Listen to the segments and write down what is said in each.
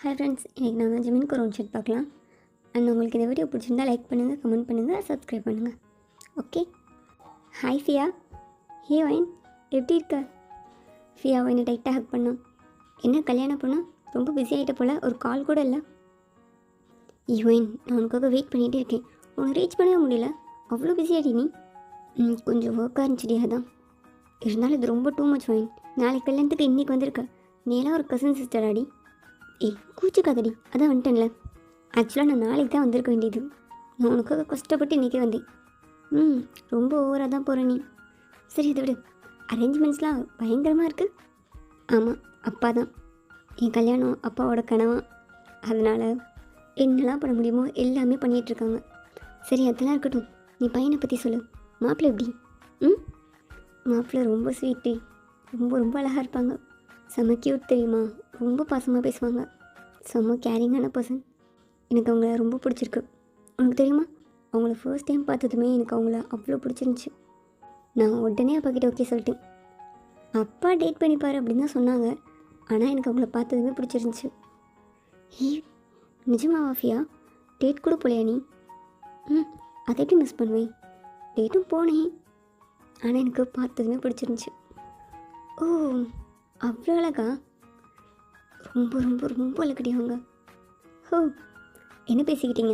Hi friends, இன்றைக்கி நாங்கள் ஜிமின்க்கு ஒரு ஒன் ஷர்ட் பார்க்கலாம். அண்ட் உங்களுக்கு இந்த வீடியோ பிடிச்சிருந்தால் லைக் பண்ணுங்கள், கமெண்ட் பண்ணுங்கள், சப்ஸ்கிரைப் பண்ணுங்கள். Okay. Hi Fia. Hey Wine, எப்படி இருக்க? ஃபியா வைனை டைட்டாக ஹக் பண்ணோம். என்ன கல்யாணம் பண்ணோம், ரொம்ப பிஸி ஆகிட்ட போல், ஒரு கால் கூட இல்லை. வைன், நான் உனக்காக வெயிட் பண்ணிகிட்டே இருக்கேன், உனக்கு ரீச் பண்ணவே முடியல, அவ்வளோ பிஸியாடி நீ? கொஞ்சம் ஒர்க்காக இருந்துச்சுடி, அதான். இருந்தாலும் இது ரொம்ப டூ மச் வைன். நாளைக்கு கல்யாணத்துக்கு இன்றைக்கி வந்திருக்க, நீ எல்லாம் ஒரு கசின் சிஸ்டர் ஆடி. கூச்சிக்காதடி, அதான் வந்துட்டேன்ல. ஆக்சுவலாக நான் நாளைக்கு தான் வந்திருக்க வேண்டியது. நான் உனக்காக கஷ்டப்பட்டு இன்றைக்கே வந்தேன். ரொம்ப ஓவராக தான் போகிற நீ. சரி, இதை விடு. அரேஞ்ச்மெண்ட்ஸ்லாம் பயங்கரமாக இருக்குது. ஆமாம், அப்பா தான் என் கல்யாணம் அப்பாவோட கனவா. அதனால் என்னெல்லாம் பண்ண முடியுமோ எல்லாமே பண்ணிகிட்ருக்காங்க. சரி, அதெல்லாம் இருக்கட்டும். நீ பையனை பற்றி சொல்லு. மாப்பிள்ளை எப்படி? மாப்பிள்ளை ரொம்ப ஸ்வீட்டு, ரொம்ப ரொம்ப அழகாக இருப்பாங்க. செம்ம க்யூட் தெரியுமா, ரொம்ப பாசமாக பேசுவாங்க. செம்ம கேரிங்கான பர்சன். எனக்கு அவங்கள ரொம்ப பிடிச்சிருக்கு. உனக்கு தெரியுமா, அவங்கள ஃபர்ஸ்ட் டைம் பார்த்ததுமே எனக்கு அவங்கள அவ்வளோ பிடிச்சிருந்துச்சி. நான் உடனே அப்பா கிட்ட ஓகே சொல்லிட்டேன். அப்பா டேட் பண்ணிப்பார் அப்படின்னு தான் சொன்னாங்க. ஆனால் எனக்கு அவங்கள பார்த்ததுமே பிடிச்சிருந்துச்சி. நிஜமா வாஃபியா? டேட் கூட போலையா நீ? அதை எப்படி மிஸ் பண்ணுவேன்? டேட்டும் போனேன், ஆனால் எனக்கு பார்த்ததுமே பிடிச்சிருந்துச்சி. ஓ, அவ்வளோ அழகா? ரொம்ப ரொம்ப ரொம்ப அழகடி அவங்க. ஹோ, என்ன பேசிக்கிட்டீங்க?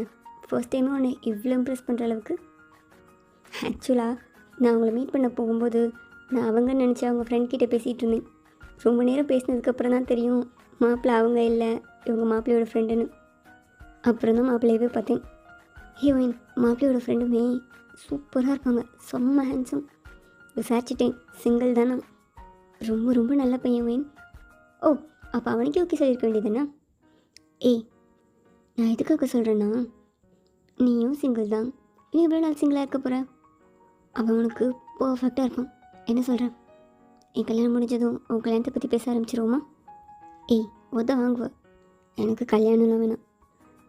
ஃபர்ஸ்ட் டைமே உன்னை இவ்வளோ இம்ப்ரெஸ் பண்ணுற அளவுக்கு? ஆக்சுவலாக நான் அவங்கள மீட் பண்ண போகும்போது நான் அவங்க நினச்சி அவங்க ஃப்ரெண்ட் கிட்டே பேசிகிட்டு இருந்தேன். ரொம்ப நேரம் பேசினதுக்கப்புறம் தான் தெரியும் மாப்பிள்ளை அவங்க இல்லை, இவங்க மாப்பிள்ளையோட ஃப்ரெண்டுன்னு. அப்புறம் தான் மாப்பிள்ளையவே பார்த்தேன். ஹீரோயின் மாப்பிள்ளையோட ஃப்ரெண்டுமே சூப்பராக இருப்பாங்க, செம்ம ஹேண்ட்ஸம். விசாரிச்சிட்டேன், சிங்கிள் தானே. ரொம்ப ரொம்ப நல்ல பையன் வைன். ஓ, அப்போ அவனுக்கே ஓகே சொல்லியிருக்க வேண்டியதுண்ணா. நான் எதுக்காக சொல்கிறேன்னா, நீயும் சிங்கிள் தான், நீ எவ்வளோ நாள் சிங்கிளாக இருக்க போகிற? அவன் உனக்கு பர்ஃபெக்டாக இருப்பான். என்ன சொல்கிறேன்? என் கல்யாணம் முடிஞ்சதும் உன் கல்யாணத்தை பற்றி பேச ஆரம்பிச்சிருவோமா? உத வாங்குவ. எனக்கு கல்யாணம்லாம் வேணாம்.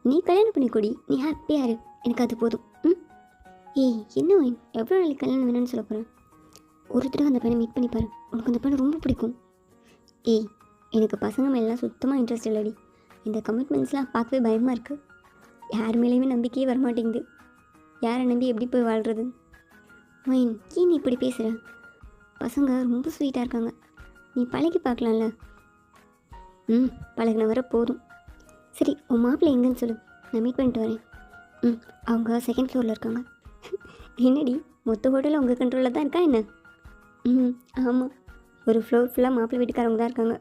நீ கல்யாணம் பண்ணி கொடி, நீ ஹாப்பியாக இரு, எனக்கு அது போதும். என்ன வைன், எவ்வளோ நாளைக்கு கல்யாணம் வேணும்னு சொல்ல போகிறேன்? ஒரு தடவை அந்த பையனை மீட் பண்ணிப்பாரு, உனக்கு அந்த பையனை ரொம்ப பிடிக்கும். எனக்கு பசங்க மேலாம் சுத்தமாக இன்ட்ரெஸ்ட் இல்லடி. இந்த கமிட்மெண்ட்ஸ்லாம் பார்க்கவே பயமாக இருக்குது. யார் மேலேயுமே நம்பிக்கையே வரமாட்டேங்குது. யாரை நம்பி எப்படி போய் வாழ்கிறது? வைன், நீ இப்படி பேசுகிற? பசங்க ரொம்ப ஸ்வீட்டாக இருக்காங்க, நீ பழகி பார்க்கலாம்ல. பழகின வர போதும். சரி, உன் மாப்பிள்ளை எங்கன்னு சொல்லு, நான் மீட் பண்ணிட்டு வரேன். அவங்க செகண்ட் ஃப்ளோரில் இருக்காங்க. என்னடி, மொத்த ஹோட்டலில் உங்கள் கண்ட்ரோலில் தான் இருக்கா என்ன? ஆமாம், ஒரு ஃப்ளோர் ஃபுல்லாக மாப்பிள்ளை வீட்டுக்காரவங்க தான் இருக்காங்க.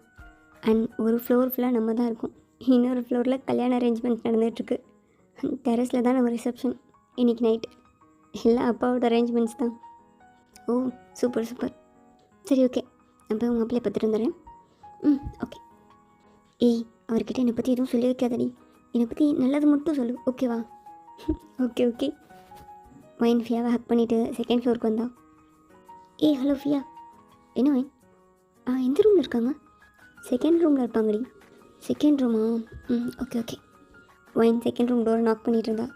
அண்ட் ஒரு ஃப்ளோர் ஃபுல்லாக நம்ம தான் இருக்கோம். இன்னொரு ஃப்ளோரில் கல்யாண அரேஞ்ச்மெண்ட்ஸ் நடந்துகிட்ருக்கு. டெரஸில் தான் நம்ம ரிசப்ஷன் இன்றைக்கி நைட்டு. எல்லாம் அப்பாவோட அரேஞ்ச்மெண்ட்ஸ் தான். ஓ, சூப்பர் சூப்பர். சரி, ஓகே, நான் போய் மாப்பிள்ளையை பார்த்துட்டு வந்துடுறேன். ஓகே. அவர்கிட்ட என்னை பற்றி எதுவும் சொல்லி வைக்காதடி, என்னை பற்றி நல்லது மட்டும் சொல்லு, ஓகேவா? Okay okay. வைன் ஃபியாவை ஹக் பண்ணிவிட்டு செகண்ட் ஃப்ளோருக்கு வந்தா. ஹலோ ஃபியா. என்ன வைன்? எந்த ரூமில் இருக்காங்க? செகண்ட் ரூமில் இருப்பாங்கடி. செகண்ட் ரூமா? Okay okay. வைன் செகண்ட் ரூம் டோரை நாக் பண்ணிகிட்டு இருந்தா.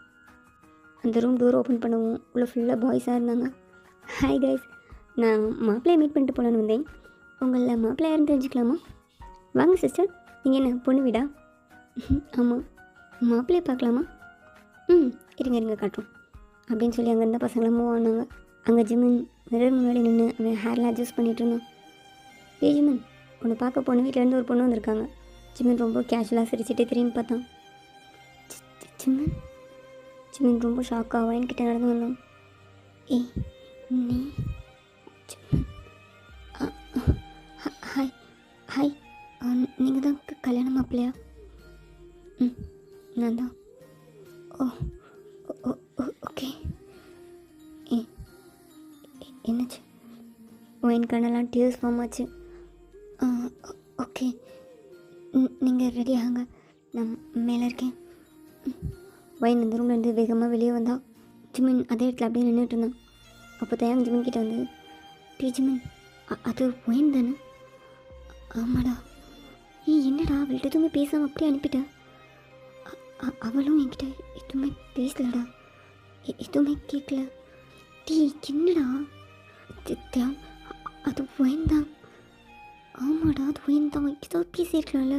அந்த ரூம் டோர் ஓப்பன் பண்ணவும் உள்ள ஃபுல்லாக பாய்ஸாக இருந்தாங்க. ஹாய் கைஸ், நான் மாப்பிள்ளையை மீட் பண்ணிட்டு போகலான்னு வந்தேன். உங்களில் மாப்பிள்ளை யாருன்னு தெரிஞ்சுக்கலாமா? வாங்க சிஸ்டர். நீங்கள் என்ன பொண்ணு வீடா? ஆமாம். மாப்பிள்ளையை பார்க்கலாமா? இருங்க காட்டுறோம் அப்படின்னு சொல்லி அங்கே இருந்த பசங்களாம் மூவ் ஆனாங்க. அங்கே ஜிமின் மிரர் முன்னாடி நின்று அவன் ஹேர்லாம் அட்ஜஸ்ட் பண்ணிகிட்டு இருந்தான். ஜிமின், உன்னை பார்க்க பொண்ணு வீட்டிலேருந்து ஒரு பொண்ணு வந்திருக்காங்க. ஜிமின் ரொம்ப கேஷுவலாக சிரிச்சிட்டே திரும்பி பார்த்தான். ஜிமின் ரொம்ப ஷாக்காக என்கிட்ட நடந்து வந்தான். நீ ஹாய் ஹாய், நீங்கள் தான் கல்யாணம் மாப்பிள்ளையா? நான் தான். ஓகே. என்னாச்சு? என் கண்ணெல்லாம் டியர்ஸ் ஃபார்ம் ஆச்சு. ஓகே, நீங்கள் ரெடி ஆகுங்க, நான் மேலே இருக்கேன். வைன் அந்த ரூம்லேருந்து வேகமாக வெளியே வந்தா. ஜிமின் அதே இடத்துல அப்படியே நின்றுட்டு இருந்தான். அப்போ தயாங்க ஜிமின் கிட்டே வந்து, ஜிமின், அது வைன் தானே? ஆமாடா. என்னடா அவள்கிட்ட எதுவுமே பேசாமல் அப்படியே அனுப்பிட்டேன். அவளும் என்கிட்ட எதுவுமே பேசலடா, எதுவுமே கேட்கல. என்னடா? அது வைன் தான். ஆமாடா, அது வைன் தான். ஏதாவது பேசியிருக்கலாம்ல.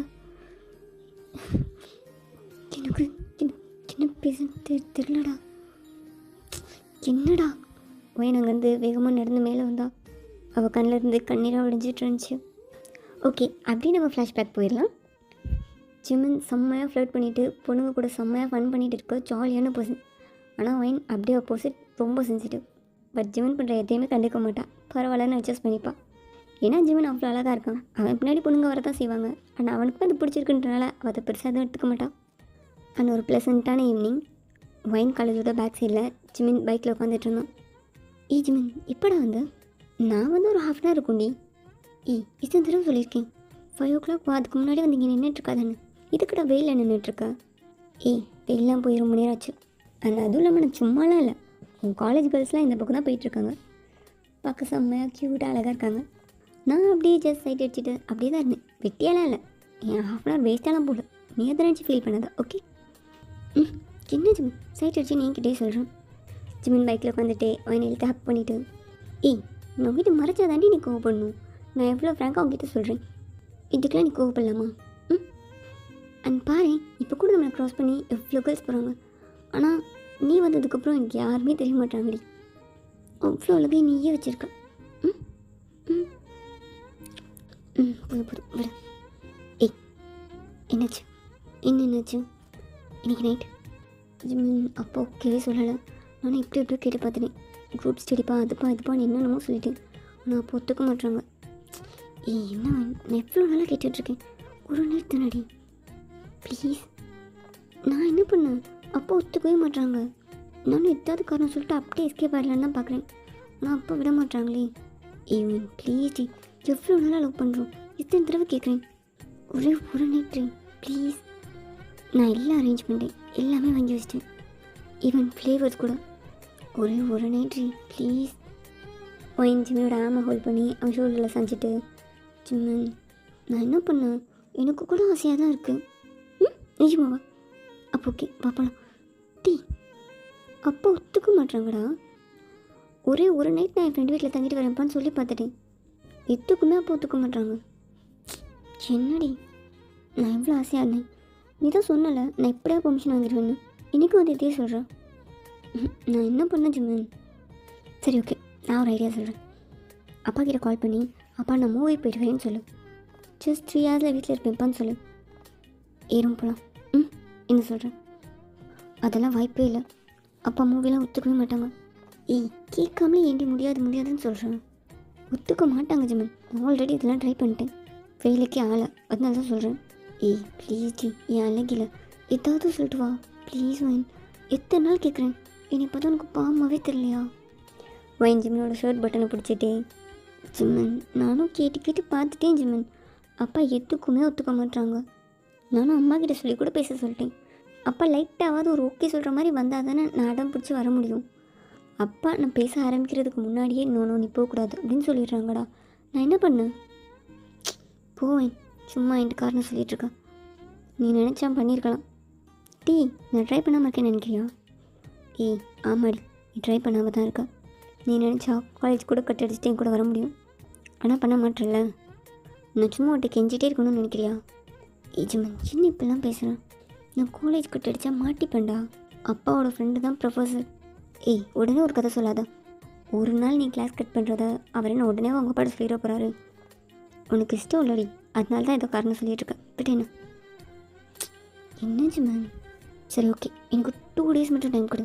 தெரியலடா. என்னடா ஒயின் அங்கேருந்து வேகமாக நடந்து மேலே வந்தா. அவள் கண்ணில் இருந்து கண்ணீராக உடைஞ்சிட்டு இருந்துச்சு. ஓகே, அப்படியே நம்ம ஃப்ளாஷ்பேக் போயிடலாம். ஜிமின் செம்மையாக ஃப்ளர்ட் பண்ணிவிட்டு பொண்ணுங்க கூட செம்மையாக ஃபன் பண்ணிகிட்டு இருக்க ஜாலியான பர்சன். ஆனால் ஒயின் அப்படியே ஆப்போசிட், ரொம்ப சென்சிட்டிவ். பட் ஜிமின் பண்ணுற எதையுமே கண்டுக்க மாட்டான். பரவாயில்லன்னு அட்ஜஸ்ட் பண்ணிப்பான். ஏன்னா ஜிமின் அவ்வளோ அழகாக இருக்கான். அவன் பின்னாடி பொண்ணுங்க வரதான் செய்வாங்க. ஆனால் அவனுக்கும் அது பிடிச்சிருக்குன்றனால அவள் அதை பெருசாக எதுவும் எடுத்துக்க மாட்டான். அண்ட் ஒரு ப்ளசண்ட்டான ஈவினிங் ஒயின் காலேஜோட பேக் சைடில் ஜிமின் பைக்கில் உட்காந்துட்டு இருந்தான். ஜிமின் எப்படா வந்து? நான் வந்து ஒரு ஹாஃப் அன் ஹவர் இருக்கும்டி. இத்தனை தடவை சொல்லியிருக்கேன் 5 o'clock அதுக்கு முன்னாடி வந்து இங்கே நின்றுட்டுருக்காதானே. இதுக்கிட்ட வெயிலில் நின்றுட்டுருக்கா? வெயிலாம் போய் ரொம்ப நேரம் ஆச்சு. அண்ட் அதுவும் இல்லாமல் நான் சும்மாலாம் இல்லை. உங்கள் காலேஜ் கேர்ள்ஸ்லாம் இந்த பக்கம் தான் போயிட்டுருக்காங்க. பார்க்க செம்மையாக க்யூட்டாக அழகாக இருக்காங்க. நான் அப்படியே ஜஸ்ட் சைட் அடிச்சுட்டு அப்படியே தான் இருந்தேன். வெட்டியாலாம் இல்லை. என் ஹாஃப் அன் ஹவர் வேஸ்ட்டாலாம் போகல. நீ அதை நினச்சி ஃபீல் பண்ணாதா? ஓகே. என்ன ஜிமின் சைட் அடிச்சு நீ கிட்டே சொல்கிறேன். ஜிமின் பைக்கில் உட்காந்துட்டு அவனை எழுத்து ஹக் பண்ணிவிட்டு நான் உங்ககிட்ட மறைச்சா தாண்டி நீ கோவப்படணும். நான் எவ்வளோ ஃப்ராங்காக உங்ககிட்ட சொல்கிறேன். இதுக்கெலாம் நீ கோவப்படலாமா? அண்ட் பாரு, இப்போ கூட நம்மளை க்ராஸ் பண்ணி எவ்வளோ கேர்ள்ஸ் போகிறாங்க. ஆனால் நீ வந்ததுக்கப்புறம் எனக்கு யாருமே தெரிய மாட்டாங்கடி. அவ்வளோ அழகை நீயே வச்சுருக்க. போதும் விட. என்னாச்சு? என்னாச்சு இன்னைக்கு நைட்? ஜிமின் அப்போ ஓகேவே சொல்லலை. நானும் இப்படி கேட்டு பார்த்துட்டேன். குரூப் ஸ்டடிப்பா அதுப்பா இதுப்பான்னு என்னென்னமோ சொல்லிட்டேன். ஆனால் அப்போ ஒத்துக்க மாட்டாங்க. என்ன நான் எவ்வளோ நாளாக கேட்டுட்ருக்கேன். ஒரு நேரத்து நடி ப்ளீஸ். நான் என்ன பண்ணேன்? அப்போ ஒத்துக்கவே மாட்டாங்க. நானும் எதாவது காரணம் சொல்லிட்டு அப்படியே எஸ்கேப் ஆகிடலான்னு தான் பார்க்குறேன். ஆனால் அப்போ விட மாட்டாங்களே. ப்ளீஸ் டி, எவ்வளோ நாளாக லவ் பண்ணுறோம். இத்தனை தடவை கேட்குறேன். ஒரே ஒரு நைட் ப்ளீஸ். நான் எல்லாம் அரேஞ்ச் பண்ணிட்டேன், எல்லாமே வாங்கி வச்சிட்டேன். ஈவன் ஃப்ளேவர்ஸ் கூட. ஒரே ஒரு நைட் ப்ளீஸ். ஒயின் ஜிம்மியோட ஆமை ஹோல்ட் பண்ணி அவன் ஷோல்டரில் சாஞ்சிட்டு, ஜிம்மன் நான் என்ன பண்ணேன்? எனக்கு கூட ஆசையாக தான் இருக்குது. நிஜமாவா? அப்போ ஓகே பாப்பலாம். அப்போ ஒத்துக்க மாட்டாங்கடா. ஒரே ஒரு நைட் நான் என் ஃப்ரெண்டு வீட்டில் தங்கிட்டு வரேன்ப்பான்னு சொல்லி பார்த்துட்டேன். எதுக்குமே அப்போ ஒத்துக்க மாட்டாங்க. என்னடி நான் எவ்வளோ ஆசையாக இருந்தேன். நீ தான் சொன்னல நான் எப்படியா பெர்மிஷன் வாங்கிடுவேன்னு. இன்றைக்கும் அது இதே சொல்கிறேன். நான் என்ன பண்ணேன் ஜிம்மன்? சரி ஓகே, நான் ஒரு ஐடியா சொல்கிறேன். அப்பா கிட்ட கால் பண்ணி அப்பா நான் மூவி போயிட்டு வரேன்னு சொல்லு. ஜஸ்ட் 3 hours வீட்டில் இருப்பேன்ப்பான்னு சொல்லு. ஏறும் போகலாம். என்ன சொல்கிறேன்? அதெல்லாம் வாய்ப்பே இல்லை. அப்பா மூவிலாம் ஒத்துக்கவே மாட்டாங்க. கேட்காமலே ஏண்டி முடியாதுன்னு சொல்கிறேன். ஒத்துக்க மாட்டாங்க ஜிம்மன். நான் ஆல்ரெடி இதெல்லாம் ட்ரை பண்ணிட்டேன். ஃபெயிலுக்கே ஆளை, அதனால தான் சொல்கிறேன். ப்ளீஸ் டி, என் அழகில ஏதாவது சொல்லிட்டு வா ப்ளீஸ் வைன். எத்தனை நாள் கேட்குறேன். என்னை பார்த்தா உனக்கு பாவமாகவே தெரியலையா? வைன் ஜிம்மனோட ஷர்ட் பட்டனை பிடிச்சிட்டே, ஜிம்மன் நானும் கேட்டு பார்த்துட்டேன் ஜிம்மன். அப்பா எதுக்குமே ஒத்துக்க மாட்டாங்க. நானும் அம்மா கிட்ட சொல்லி கூட பேச சொல்லிட்டேன். அப்பா லைட்டாவது ஒரு ஓகே சொல்கிற மாதிரி வந்தால் தானே நான் அடம் பிடிச்சி வர முடியும். அப்பா நான் பேச ஆரம்பிக்கிறதுக்கு முன்னாடியே நோ நீ போகக்கூடாது அப்படின்னு சொல்லிடுறாங்கடா. நான் என்ன பண்ணேன்? போவேன் சும்மா என்கிட்ட காரணம் சொல்லிகிட்ருக்கா. நீ நினச்சா பண்ணியிருக்கலாம். நான் ட்ரை பண்ணாமல் இருக்கேன்னு நினைக்கிறியா? ஆமாடி, நீ ட்ரை பண்ணாமல் தான் இருக்கா. நீ நினச்சா காலேஜ் கூட கட் அடிச்சுட்டு என் கூட வர முடியும். ஆனால் பண்ண மாட்டேன்ல. நான் சும்மா உன்ட்ட கெஞ்சிட்டே இருக்கணும்னு நினைக்கிறியா? ஜிம்மன் சின்ன இப்பெல்லாம் பேசுகிறேன். நான் காலேஜ் கட் அடித்தா மாட்டிப்பேன்டா. அப்பாவோட ஃப்ரெண்டு தான் ப்ரொஃபஸர். உடனே ஒரு கதை சொல்லாத. ஒரு நாள் நீ கிளாஸ் கட் பண்ணுறத அவர் என்ன உடனே அவங்க பாட சொல்லிட போகிறாரு. உனக்கு இஷ்டம் இல்லடி, அதனால தான் ஏதோ காரணம் சொல்லிகிட்ருக்கேன். பட் என்ன ஜிம்மன்? சரி ஓகே, எனக்கு 2 days மட்டும் டைம் கொடு.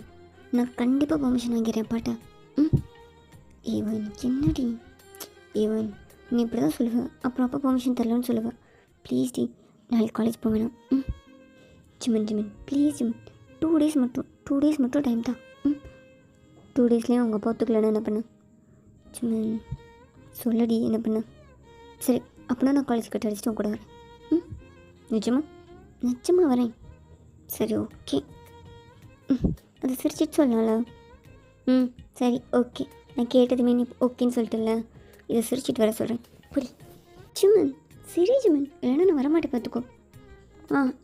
நான் கண்டிப்பாக பெர்மிஷன் வாங்கிறேன் அப்பாட்ட. ஏவன் என்னடி ஏவன், நீ இப்படி தான் சொல்லுவேன். அப்புறம் அப்பா பெர்மிஷன் தரலன்னு சொல்லுவேன். ப்ளீஸ் டி, நாளைக்கு காலேஜ் போக வேணாம். ஜிம்மன் ப்ளீஸ் ஜிம்மன், 2 days மட்டும் டைம் தான். 2 daysலேயும் அவங்க அப்பா ஒத்துக்கலன்னு என்ன பண்ண? ஜிம்மன் சொல்லடி என்ன பண்ண? சரி அப்படின்னா நான் காலேஜ் கட் அடிச்சுட்டு கூட வரேன். நிஜமாக வரேன். சரி ஓகே. அது சிரிச்சிட்டு சொல்லலாம்ல. சரி ஓகே, நான் கேட்டதுமே நீ ஓகேன்னு சொல்லிட்டுல, இதை சிரிச்சிட்டு வர சொல்கிறேன். புரி ஜிம்மன், சரி ஜிம்மன், இல்லைன்னா நான் வரமாட்டேன் பார்த்துக்கோ.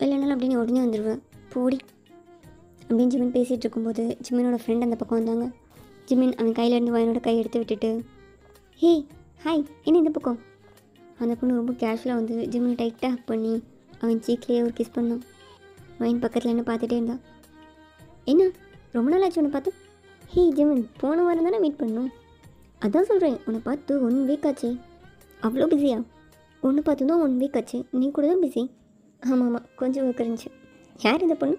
இல்லைனாலும் அப்படி நீ உடனே வந்துடுவேன் போடி அப்படின்னு ஜிம்மன் பேசிகிட்டு இருக்கும்போது ஜிம்மனோட ஃப்ரெண்ட் அந்த பக்கம் வந்தாங்க. ஜிம்மன் அவன் கையிலேருந்து வயனோட கை எடுத்து விட்டுட்டு, ஹாய் என்ன இந்த பக்கம்? அந்த பொண்ணு ரொம்ப கேஷுவலாக வந்து ஜிம்மன் டைட்டாக ஹக் பண்ணி அவன் சீக்லேயே ஒரு கிஸ் பண்ணான். வைன் பக்கத்தில் என்ன பார்த்துட்டே இருந்தா. என்ன ரொம்ப நாள் ஆச்சு உன்னை பார்த்து? ஹே ஜிமன், போன வாரம் தானே மீட் பண்ணோம். அதான் சொல்கிறேன், உன்னை பார்த்து 1 வீக் ஆச்சு. அவ்வளோ பிஸியா? ஒன்று பார்த்து தான் 1 வீக் ஆச்சு. நீ கூட தான் பிஸி. ஆமாம் ஆமாம், கொஞ்சம் ஒர்க் இருந்துச்சு. யார் இந்த பொண்ணு?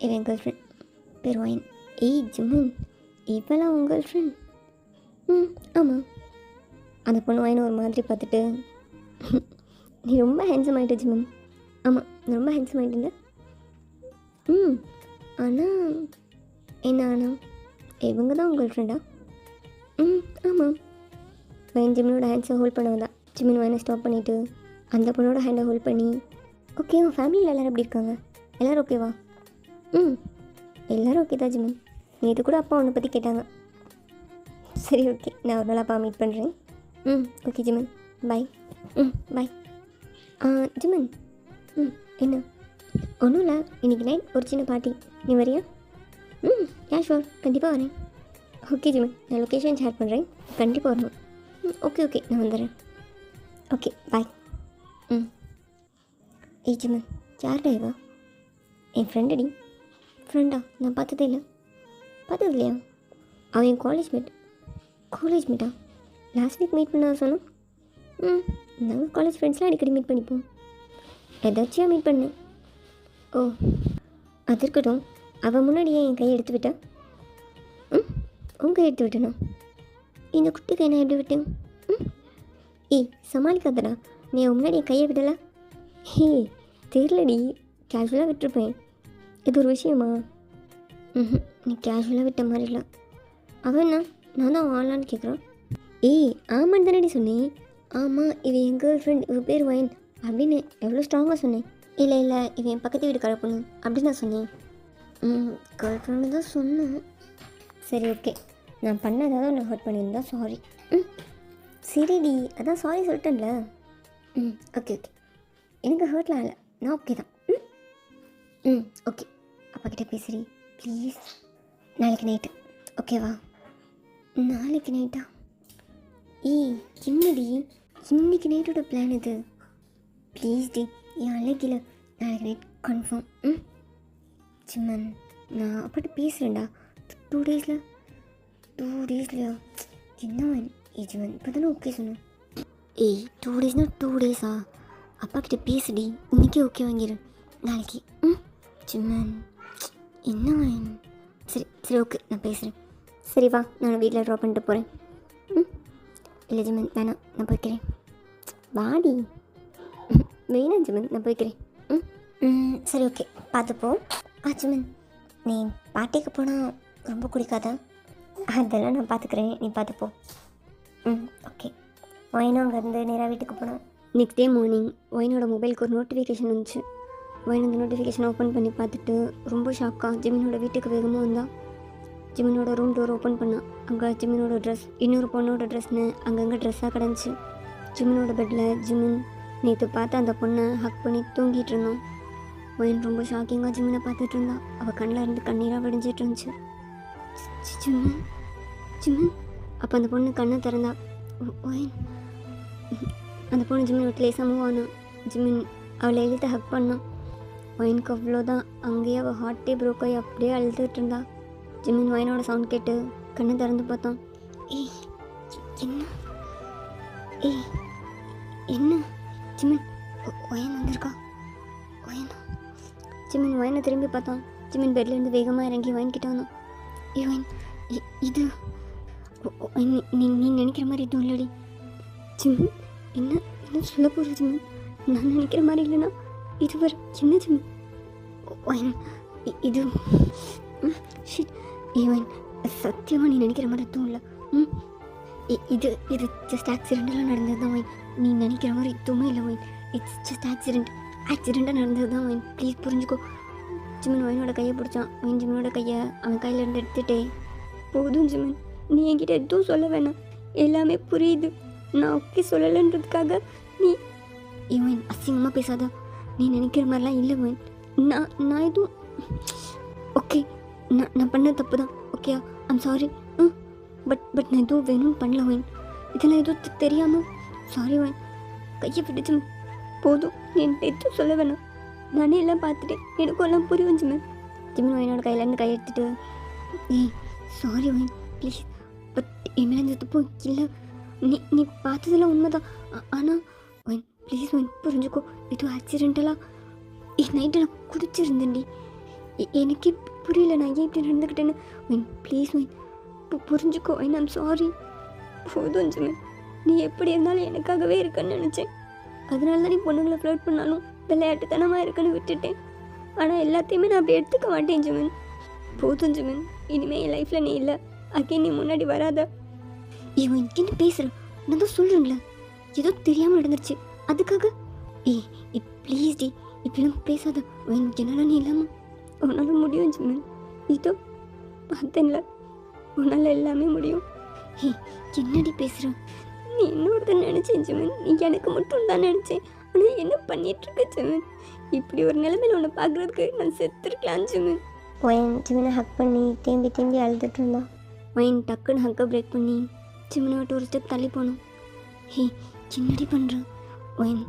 இவன் என் கேர்ள் ஃப்ரெண்ட், பேர் ஒயின். ஏய் ஜிமன், இவெல்லாம் உன் கேர்ள் ஃப்ரெண்ட்? ஆமாம். அந்த பொண்ணு ஒயினை ஒரு மாதிரி பார்த்துட்டு, நீ ரொம்ப ஹேண்ட்ஸம் ஆகிட்ட ஜிமன். ஆமாம், ரொம்ப ஹேண்ட்ஸம் ஆகிட்டல. ஆனால் என்ன ஆனால் இவங்க தான் உங்கள் கேர்ள் ஃப்ரெண்டா? ஆமாம். ஒயின் ஜிமினோட ஹேண்ட்ஸை ஹோல்ட் பண்ண வந்தா. ஜிமின் ஒயினை ஸ்டாப் பண்ணிவிட்டு அந்த பொண்ணோட ஹேண்டை ஹோல்ட் பண்ணி, ஓகே உன் ஃபேமிலியில் எல்லோரும் எப்படி இருக்காங்க? எல்லோரும் ஓகேவா? எல்லோரும் ஓகே தான் ஜிமன். நேற்று கூட அப்பா உன்னை பற்றி கேட்டாங்க. சரி ஓகே, நான் ஒரு நாள் அப்பா மீட் பண்ணுறேன். ஓகே ஜிமன், பாய். பாய். ஜிமன், என்ன? ஒன்றும் இல்லை, இன்றைக்கி நைட் ஒரு சின்ன பார்ட்டி. நீ வரியா? யா ஷோர், கண்டிப்பாக வரேன். ஓகே ஜிமன், நான் லொக்கேஷன் ஷேர் பண்ணுறேன், கண்டிப்பாக வரணும். ஓகே ஓகே, நான் வந்துடுறேன். Okay bye. ஏய் ஜிமன், யார்டா இவா? என் ஃப்ரெண்டடி. ஃப்ரெண்டா? நான் பார்த்ததே இல்லை. பார்த்தது இல்லையா? அவன் என் காலேஜ் மேட். காலேஜ் மேட்டா? லாஸ்ட் வீக் மீட் பண்ண சொன்னோம். நாங்கள் காலேஜ் ஃப்ரெண்ட்ஸ்லாம் அடிக்கடி மீட் பண்ணிப்போம். எதாச்சியாக மீட் பண்ணேன். ஓ, அது இருக்கட்டும். அவன் முன்னாடியே என் கையை எடுத்து விட்டா? உன் கையை எடுத்து விட்டேனா? இந்த குட்டி கை நான் எப்படி விட்டேன்? ஏய் சமாளிக்காதடா, நீ அவன் முன்னாடி என் கையை விடலை. ஹே தெரியலடி, கேஷுவலாக விட்டுருப்பேன். இது ஒரு விஷயமா? நீ கேஷுவலாக விட்ட மாதிரி இல்லை. அவன் என்ன, நான் தான் வாழலான்னு கேட்குறான். ஏய் ஆமான்னு தானடி சொன்னேன். ஆமாம், இவன் என் கேர்ள் ஃப்ரெண்ட், இவன் பேர் ஒயின் அப்படின்னு எவ்வளோ ஸ்ட்ராங்காக சொன்னேன். இல்லை இல்லை, இவன் என் பக்கத்து வீடு கலப்பண்ணு அப்படின்னு நான் சொன்னேன். கேர்ள் ஃப்ரெண்டு தான் சொன்னேன். சரி ஓகே, நான் பண்ண ஏதாவது ஒன்று ஹர்ட் பண்ணியிருந்தா சாரி. சரிடி, அதான் சாரி சொல்லிட்டேன்ல. ஓகே ஓகே, எனக்கு ஹர்ட்லாம் இல்லை, நான் ஓகே தான். ஓகே, அப்பா கிட்டே பேசுறீ ப்ளீஸ். நாளைக்கு நைட்டு ஓகேவா? நாளைக்கு நைட்டா? ஏய் என்னடி, இன்னைக்கு நைட்டோட பிளான் இது? ப்ளீஸ் டி, என் அழகில நாளைக்கு நைட் கன்ஃபார்ம். ஜிமன், நான் அப்பாட்ட பேசுகிறேன்டா. 2 டேஸில் என்ன ஏ ஜிமன், இப்போ தானே ஓகே சொன்னேன். ஏய் 2 டேஸ்னால் 2 டேஸா? அப்பா கிட்ட பேசுடி, இன்றைக்கே ஓகே வாங்கிடு நாளைக்கு. ஜிமன் என்ன? சரி சரி ஓகே, நான் பேசுகிறேன். சரி வா, நான் வீட்டில் ட்ராப் பண்ணிட்டு போகிறேன். இல்லை ஜிமன் வேணாம், நான் போய்க்கிறேன். வாடி. வேணாம் ஜிமன், நான் போய்க்கிறேன். சரி ஓகே, பார்த்துப்போ. ஜிமன், நீ பார்ட்டிக்கு போனால் ரொம்ப குடிக்காதா? அதெல்லாம் நான் பார்த்துக்கிறேன், நீ பார்த்துப்போ. ஓகே. ஒயினும் அங்கேருந்து நேராக வீட்டுக்கு போனான். நெக்ஸ்ட் டே மார்னிங் ஒயினோட மொபைலுக்கு ஒரு நோட்டிஃபிகேஷன் வந்துச்சு. ஒயின் அந்த நோட்டிஃபிகேஷன் ஓப்பன் பண்ணி பார்த்துட்டு ரொம்ப ஷாக்காக ஜிமினோட வீட்டுக்கு வேகமாக வந்தான். ஜிமினோட ரூம் டோர் ஓப்பன் பண்ணான். அங்கே ஜிமினோட ட்ரெஸ், இன்னொரு பொண்ணோட ட்ரெஸ்னு அங்கங்கே ட்ரெஸ்ஸாக கிடந்துச்சு. ஜிமினோட பெட்டில் ஜிமின் நேற்று பார்த்து அந்த பொண்ணை ஹக் பண்ணி தூங்கிட்டு இருந்தான். ஒயின் ரொம்ப ஷாக்கிங்காக ஜிமினை பார்த்துட்டு இருந்தான். அவள் கண்ணில் இருந்து கண்ணீராக வடிஞ்சிட்டு இருந்துச்சு. Jimin Jimin. அப்போ அந்த பொண்ணு கண்ணை திறந்தா. ஒயின். அந்த பொண்ணு ஜிமின் விட்டு லேசாக மூவ் ஆனான். ஜிமின் அவளை எழுத்து ஹக் பண்ணான். ஒயினுக்கு அவ்வளோதான், அங்கேயே அவள் ஹார்ட்டே ப்ரோக் ஆகி அப்படியே அழுதுட்டு இருந்தா. ஜிமின் ஒயினோட சவுண்ட் கேட்டு கண்ணை திறந்து பார்த்தான். ஏய் என்ன? ஏய் என்ன? ஜிமின், ஒயன் வந்திருக்கா? ஒயனா? ஜிமின் ஒயனை திரும்பி பார்த்தான். ஜிமின் பெட்லேருந்து வேகமாக இறங்கி ஒயின் கிட்ட வந்தான். ஏ ஒயின், இது நீ நினைக்கிற மாதிரி எதுவும் இல்லடி. ஜிமின் என்ன என்ன சொல்ல போகிற ஜிமின்? நான் நினைக்கிற மாதிரி இல்லைன்னா இது வர என்ன ஜிமின்? ஒயின் இது ஷிட். ஏ ஒயின், சத்தியமாக நீ நினைக்கிற மாதிரி எதுவும் இல்லை. இது இது ஜஸ்ட் ஆக்சிடெண்ட்டெல்லாம் நடந்தது தான் ஒயின். நீ நினைக்கிற மாதிரி எதுவுமே இல்லை ஒயின். இட்ஸ் ஜஸ்ட் ஆக்சிடெண்ட்டாக நடந்தது தான் ஒயின். ப்ளீஸ் புரிஞ்சுக்கோ. ஜிமின் ஒயினோட கையை பிடிச்சான். ஒயின் ஜிமினோட கையை அவன் கையில் இருந்து எடுத்துகிட்டே, போதும் ஜிமின், நீ என்கிட்ட எதுவும் சொல்ல வேணாம், எல்லாமே புரியுது. நான் ஓகே சொல்லலைன்றதுக்காக நீ ஒயின் அசிங்கமாக பேசாத. நீ நினைக்கிற மாதிரிலாம் இல்லை ஒயின். நான் எதுவும் ஓகே, நான் பண்ண தப்பு தான். Okay I'm sorry. பட் நான் எதுவும் வேணும்னு பண்ணல ஒயின். இதெல்லாம் எதுவும் தெரியாமல் சாரி ஒயின். கையை விட்டுச்சு. போதும், நீ என்கிட்ட எதுவும் சொல்ல வேணாம். நானே எல்லாம் பார்த்துட்டேன், எனக்கும் எல்லாம் புரியும் ஜிமின். ஜிமின் ஒயினோட கையிலேருந்து கை எடுத்துட்டு, ஏய் சாரி ஒயின் ப்ளீஸ், பட் என் மேலே இந்த தப்பு இல்லை, நீ நீ பார்த்ததெல்லாம் உண்மைதான். ஆனால் ஒயின் ப்ளீஸ் ஒயின் புரிஞ்சுக்கோ, இது ஆக்சிடென்டலாக நைட்டு நான் குடிச்சிருந்தேன்டி. எனக்கே புரியல நான் ஏன் இப்படி நடந்துக்கிட்டேன்னு. ஒயின் ப்ளீஸ் ஒயின் புரிஞ்சுக்கோ ஒயின், ஐம் சாரி. போதும் ஜிமின், நீ எப்படி இருந்தாலும் எனக்காகவே இருக்கன்னு நினச்சேன். அதனால தான் நீ பொண்ணுங்களை ஃப்ளர்ட் பண்ணாலும் விளையாட்டுத்தனமாக இருக்குன்னு விட்டுட்டேன். ஆனால் எல்லாத்தையுமே நான் அப்படி எடுத்துக்க மாட்டேன் ஜிமின். போதும் ஜிமின், இனிமேல் என் லைஃப்பில் நீ இல்லை. அக்கே நீ முன்னாடி வராத. இவன் இங்கேன்னு பேசுகிறேன், நான் தான் சொல்கிறேன்ல, ஏதோ தெரியாமல் நடந்துருச்சு அதுக்காக. ப்ளீஸ் டி இப்படிலாம் பேசாத. என்னால் நீ இல்லாமல் உன்னால் முடியும் ஜிமின். இதோ பார்த்தேன்ல, உன்னால் எல்லாமே முடியும். என்னடி பேசுகிற? நீ என்னோடதான் நினச்சேன் ஜிமின், நீ எனக்கு மட்டும் தான் நினச்சேன். ஆனால் என்ன பண்ணிகிட்ருக்க ஜிமின்? இப்படி ஒரு நிலைமையில் உன்னை பார்க்குறதுக்கு நான் செத்துருக்கலாம் ஜிமின். ஒயின் ஜிமினை ஹக் பண்ணி தேம்பி தேம்பி அழுதுட்டு இருந்தா. ஒயின் டக்குன்னு ஹக்கை பிரேக் பண்ணி ஜிமினை விட்டு ஒரு ஸ்டெப் தள்ளி போனோம். என்னடி பண்ணுறேன் ஒயின்?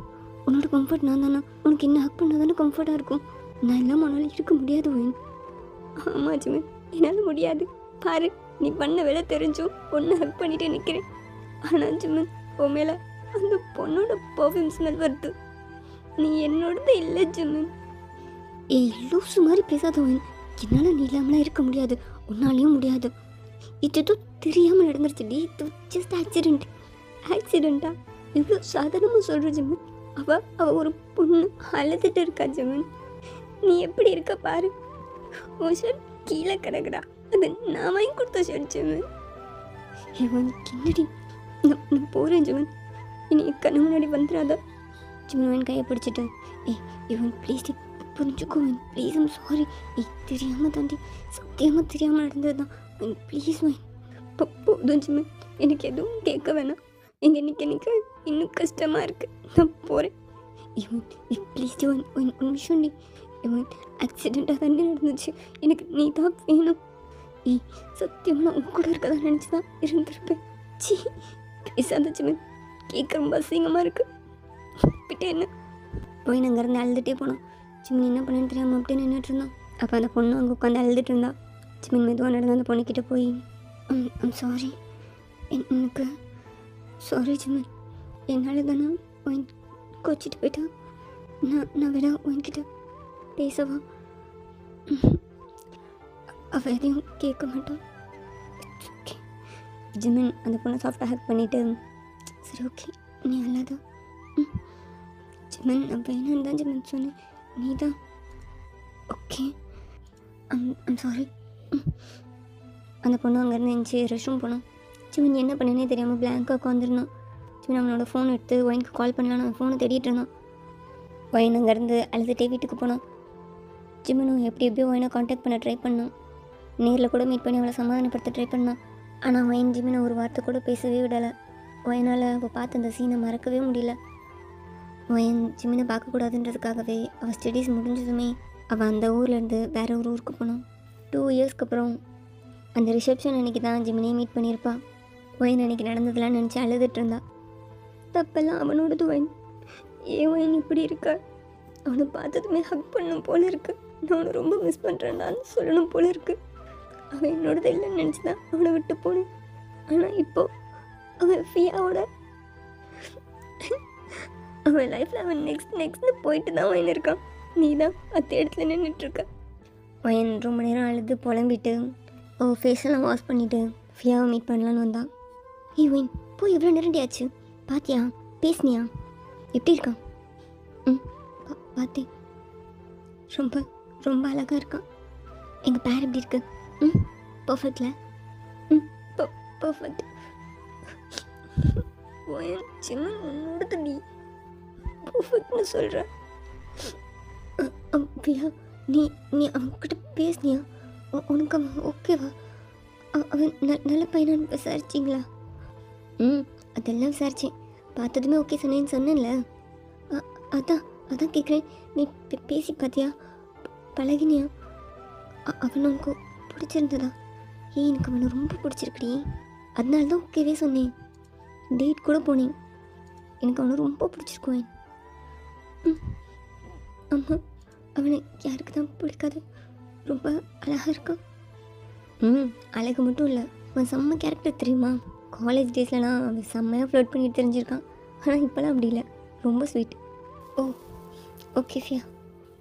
உன்னோட கம்ஃபர்ட் நான் தானே, உனக்கு என்ன ஹக் பண்ணால் தானே கம்ஃபர்ட்டாக இருக்கும். நான் இல்லாமல் உன்னால் இருக்க முடியாது ஒயின். ஆமாம் ஜிமின், என்னால் முடியாது. பாரு, நீ பண்ண வேலை தெரிஞ்சும் பொண்ணை ஹக் பண்ணிட்டு நிற்கிறேன். ஆனால் ஜிமின், உன் மேலே அந்த பொண்ணோட பர்ஃப்யூம் ஸ்மெல் வருது. நீ என்னோடது இல்லை ஜிமின். லூசு மாதிரி பேசாத ஒயின். என்னால் நீ இல்லாமலாம் இருக்க முடியாது, உன்னாலையும் முடியாது. இது எதுவும் தெரியாமல் நடந்துருச்சு டி. இது ஜஸ்ட் ஆக்சிடென்ட். ஆக்சிடெண்ட்டா? எவ்வளோ சாதாரணமாக சொல்கிற ஜிமின். அவள் ஒரு பொண்ணு அழுதுட்டு இருக்கா ஜிமின். நீ எப்படி இருக்க பாரு. உன் ஷர்ட் கீழே கிடக்குடா, அது நான் வாங்கி கொடுத்த ஷர்ட் ஜிமின். இவன் என்னடி? நான் போகிறேன் ஜிமின், இனி கண்ணு முன்னாடி வந்துடாத. ஜிமின் கையை பிடிச்சிட்டு, இவன் ப்ளீஸ் புரிஞ்சுக்கோவன், ப்ளீஸ் ஐம் சாரி. தெரியாமல் தாண்டி, சத்தியமாக தெரியாமல் நடந்தது தான். ப்ளீஸ் ஒயின் போதும் ஜிமின், எனக்கு எதுவும் கேட்க வேணாம். இங்கே நிற்க இன்னும் கஷ்டமாக இருக்குது. நான் போகிறேன். இவன் ப்ளீஸ் ஒன் ஒன் நிமிஷம் டி. இவன் ஆக்சிடெண்ட்டாக தாண்டி நடந்துச்சு, எனக்கு நீ தான் வேணும். சத்தியமாக நான் உன் கூட இருக்கதான் நினச்சி தான் இருந்திருப்பேன். சி பேசாத ஜிமின், கேட்க ரொம்ப அசிங்கமாக இருக்குது. விட்டு என்ன போய் நாங்கள் இருந்து அழுதுகிட்டே போனோம். ஜிமின் என்ன பண்ணேன்னு தெரியாமல் அப்படியே நின்றுட்டு இருந்தான். அப்போ அந்த பொண்ணு அங்கே உட்காந்து அழுதுட்டு இருந்தா. ஜிமின் மெதுவாக நடந்து அந்த பொண்ணுக்கிட்ட போய், ஐம் சாரி, எனக்கு சாரி ஜிமின், என்னால் தானே ஒயின் கோச்சிட்டு போயிட்டா. நான் வேணா ஒயின்கிட்ட பேசவா? அவள் எதையும் கேட்க மாட்டான். ஓகே ஜிமின் அந்த பொண்ணை சாஃப்டாக ஹேக் பண்ணிவிட்டு, சரி ஓகே நீ அல்லாதான். ஜிமின் நான் வேணான்னு தான் ஜிமின் சொன்னேன், நீ தான். Okay I'm sorry. அந்த பொண்ணு அங்கேருந்து இருந்துச்சு ரெஸ்ட் ரூம் போனோம். ஜிமின் என்ன பண்ணேனே தெரியாமல் பிளாங்காக உட்காந்துருந்தான். ஜிமின் அவனோட ஃபோன் எடுத்து ஒயினுக்கு கால் பண்ணலான்னு அவன் ஃபோனை தேடிட்டு இருந்தான். ஒயின் அங்கேருந்து அழுதுகிட்டே வீட்டுக்கு போனான். ஜிமினும் எப்படியோ ஒயினை காண்டாக்ட் பண்ண ட்ரை பண்ணான். நேரில் கூட மீட் பண்ணி அவளை சமாதானப்படுத்த ட்ரை பண்ணான். ஆனால் ஒயின் ஜிமினை ஒரு வார்த்தை கூட பேசவே விடலை. ஒயினால் அவள் பார்த்து அந்த சீனை மறக்கவே முடியல. ஒயின் ஜிமினை பார்க்கக்கூடாதுன்றதுக்காகவே அவள் ஸ்டடீஸ் முடிஞ்சதுமே அவள் அந்த ஊர்லேருந்து வேற ஒரு ஊருக்கு போனான். 2 இயர்ஸ்க்கு அப்புறம் அந்த ரிசப்ஷன் அன்றைக்கி தான் ஜிமினே மீட் பண்ணியிருப்பாள். ஒயின் அன்றைக்கி நடந்ததெல்லாம் நினச்சி அழுதுட்டு இருந்தா. தப்பெல்லாம் அவனோடது ஒயின். ஏன் ஒயின் இப்படி இருக்க? அவனை பார்த்ததுமே ஹக் பண்ணணும் போல இருக்கு. நான் அவனை ரொம்ப மிஸ் பண்ணுறேன்னான்னு சொல்லணும் போல இருக்கு. அவன் என்னோடது இல்லைன்னு நினச்சி தான் அவனை விட்டு போனேன். ஆனால் இப்போது அவன் ஃபியாவோட அவன் லைஃப்பில் அவன் நெக்ஸ்ட்னு போயிட்டு தான் ஒயின் இருக்கான். நீ தான் அந்த இடத்துல நின்றுட்டுருக்க. ஒயின் ரொம்ப நேரம் அழுது புலம்பிட்டு ஃபேஸெல்லாம் வாஷ் பண்ணிவிட்டு ஃபியாவை மீட் பண்ணலான்னு வந்தான். ஒயின் போய் எவ்வளோ நேரண்டி ஆச்சு? பாத்தியா? பேசுனியா? எப்படி இருக்கான்? பார்த்தேன், ரொம்ப ரொம்ப அழகாக இருக்கான். எங்கள் பேர் எப்படி இருக்கு? பர்ஃபெக்ட்ல? பர்ஃபெக்ட். ஒயின் ஜிமின் உன்னோடது நீ பர்ஃபெக்ட்னு சொல்கிற. பியா நீ நீ அவன்கிட்ட பேசுனியா? உனக்கு அவன் ஓகேவா? அவன் நல்ல பையனான்னு விசாரிச்சிங்களா? அதெல்லாம் விசாரிச்சேன். பார்த்ததுமே ஓகே சொன்னேன்ல. அதான் கேட்குறேன், நீ பேசி பார்த்தியா? பழகினியா? அவன் உனக்கு பிடிச்சிருந்ததா? எனக்கு அவனை ரொம்ப பிடிச்சிருக்குடி. அதனால தான் ஓகேவே சொன்னேன். டேட் கூட போனேன். எனக்கு அவனை ரொம்ப பிடிச்சிருக்குவேன். ஆமாம், அவனை யாருக்கு தான் பிடிக்காது? ரொம்ப அழகாக இருக்கான். அழகு மட்டும் இல்லை, அவன் செம்ம கேரக்டர் தெரியுமா? காலேஜ் டேஸ்லலாம் அவன் செம்மையாக ஃப்ளோட் பண்ணிட்டு தெரிஞ்சிருக்கான். ஆனால் இப்போலாம் அப்படி இல்லை, ரொம்ப ஸ்வீட். ஓ ஓகே ஃபியா,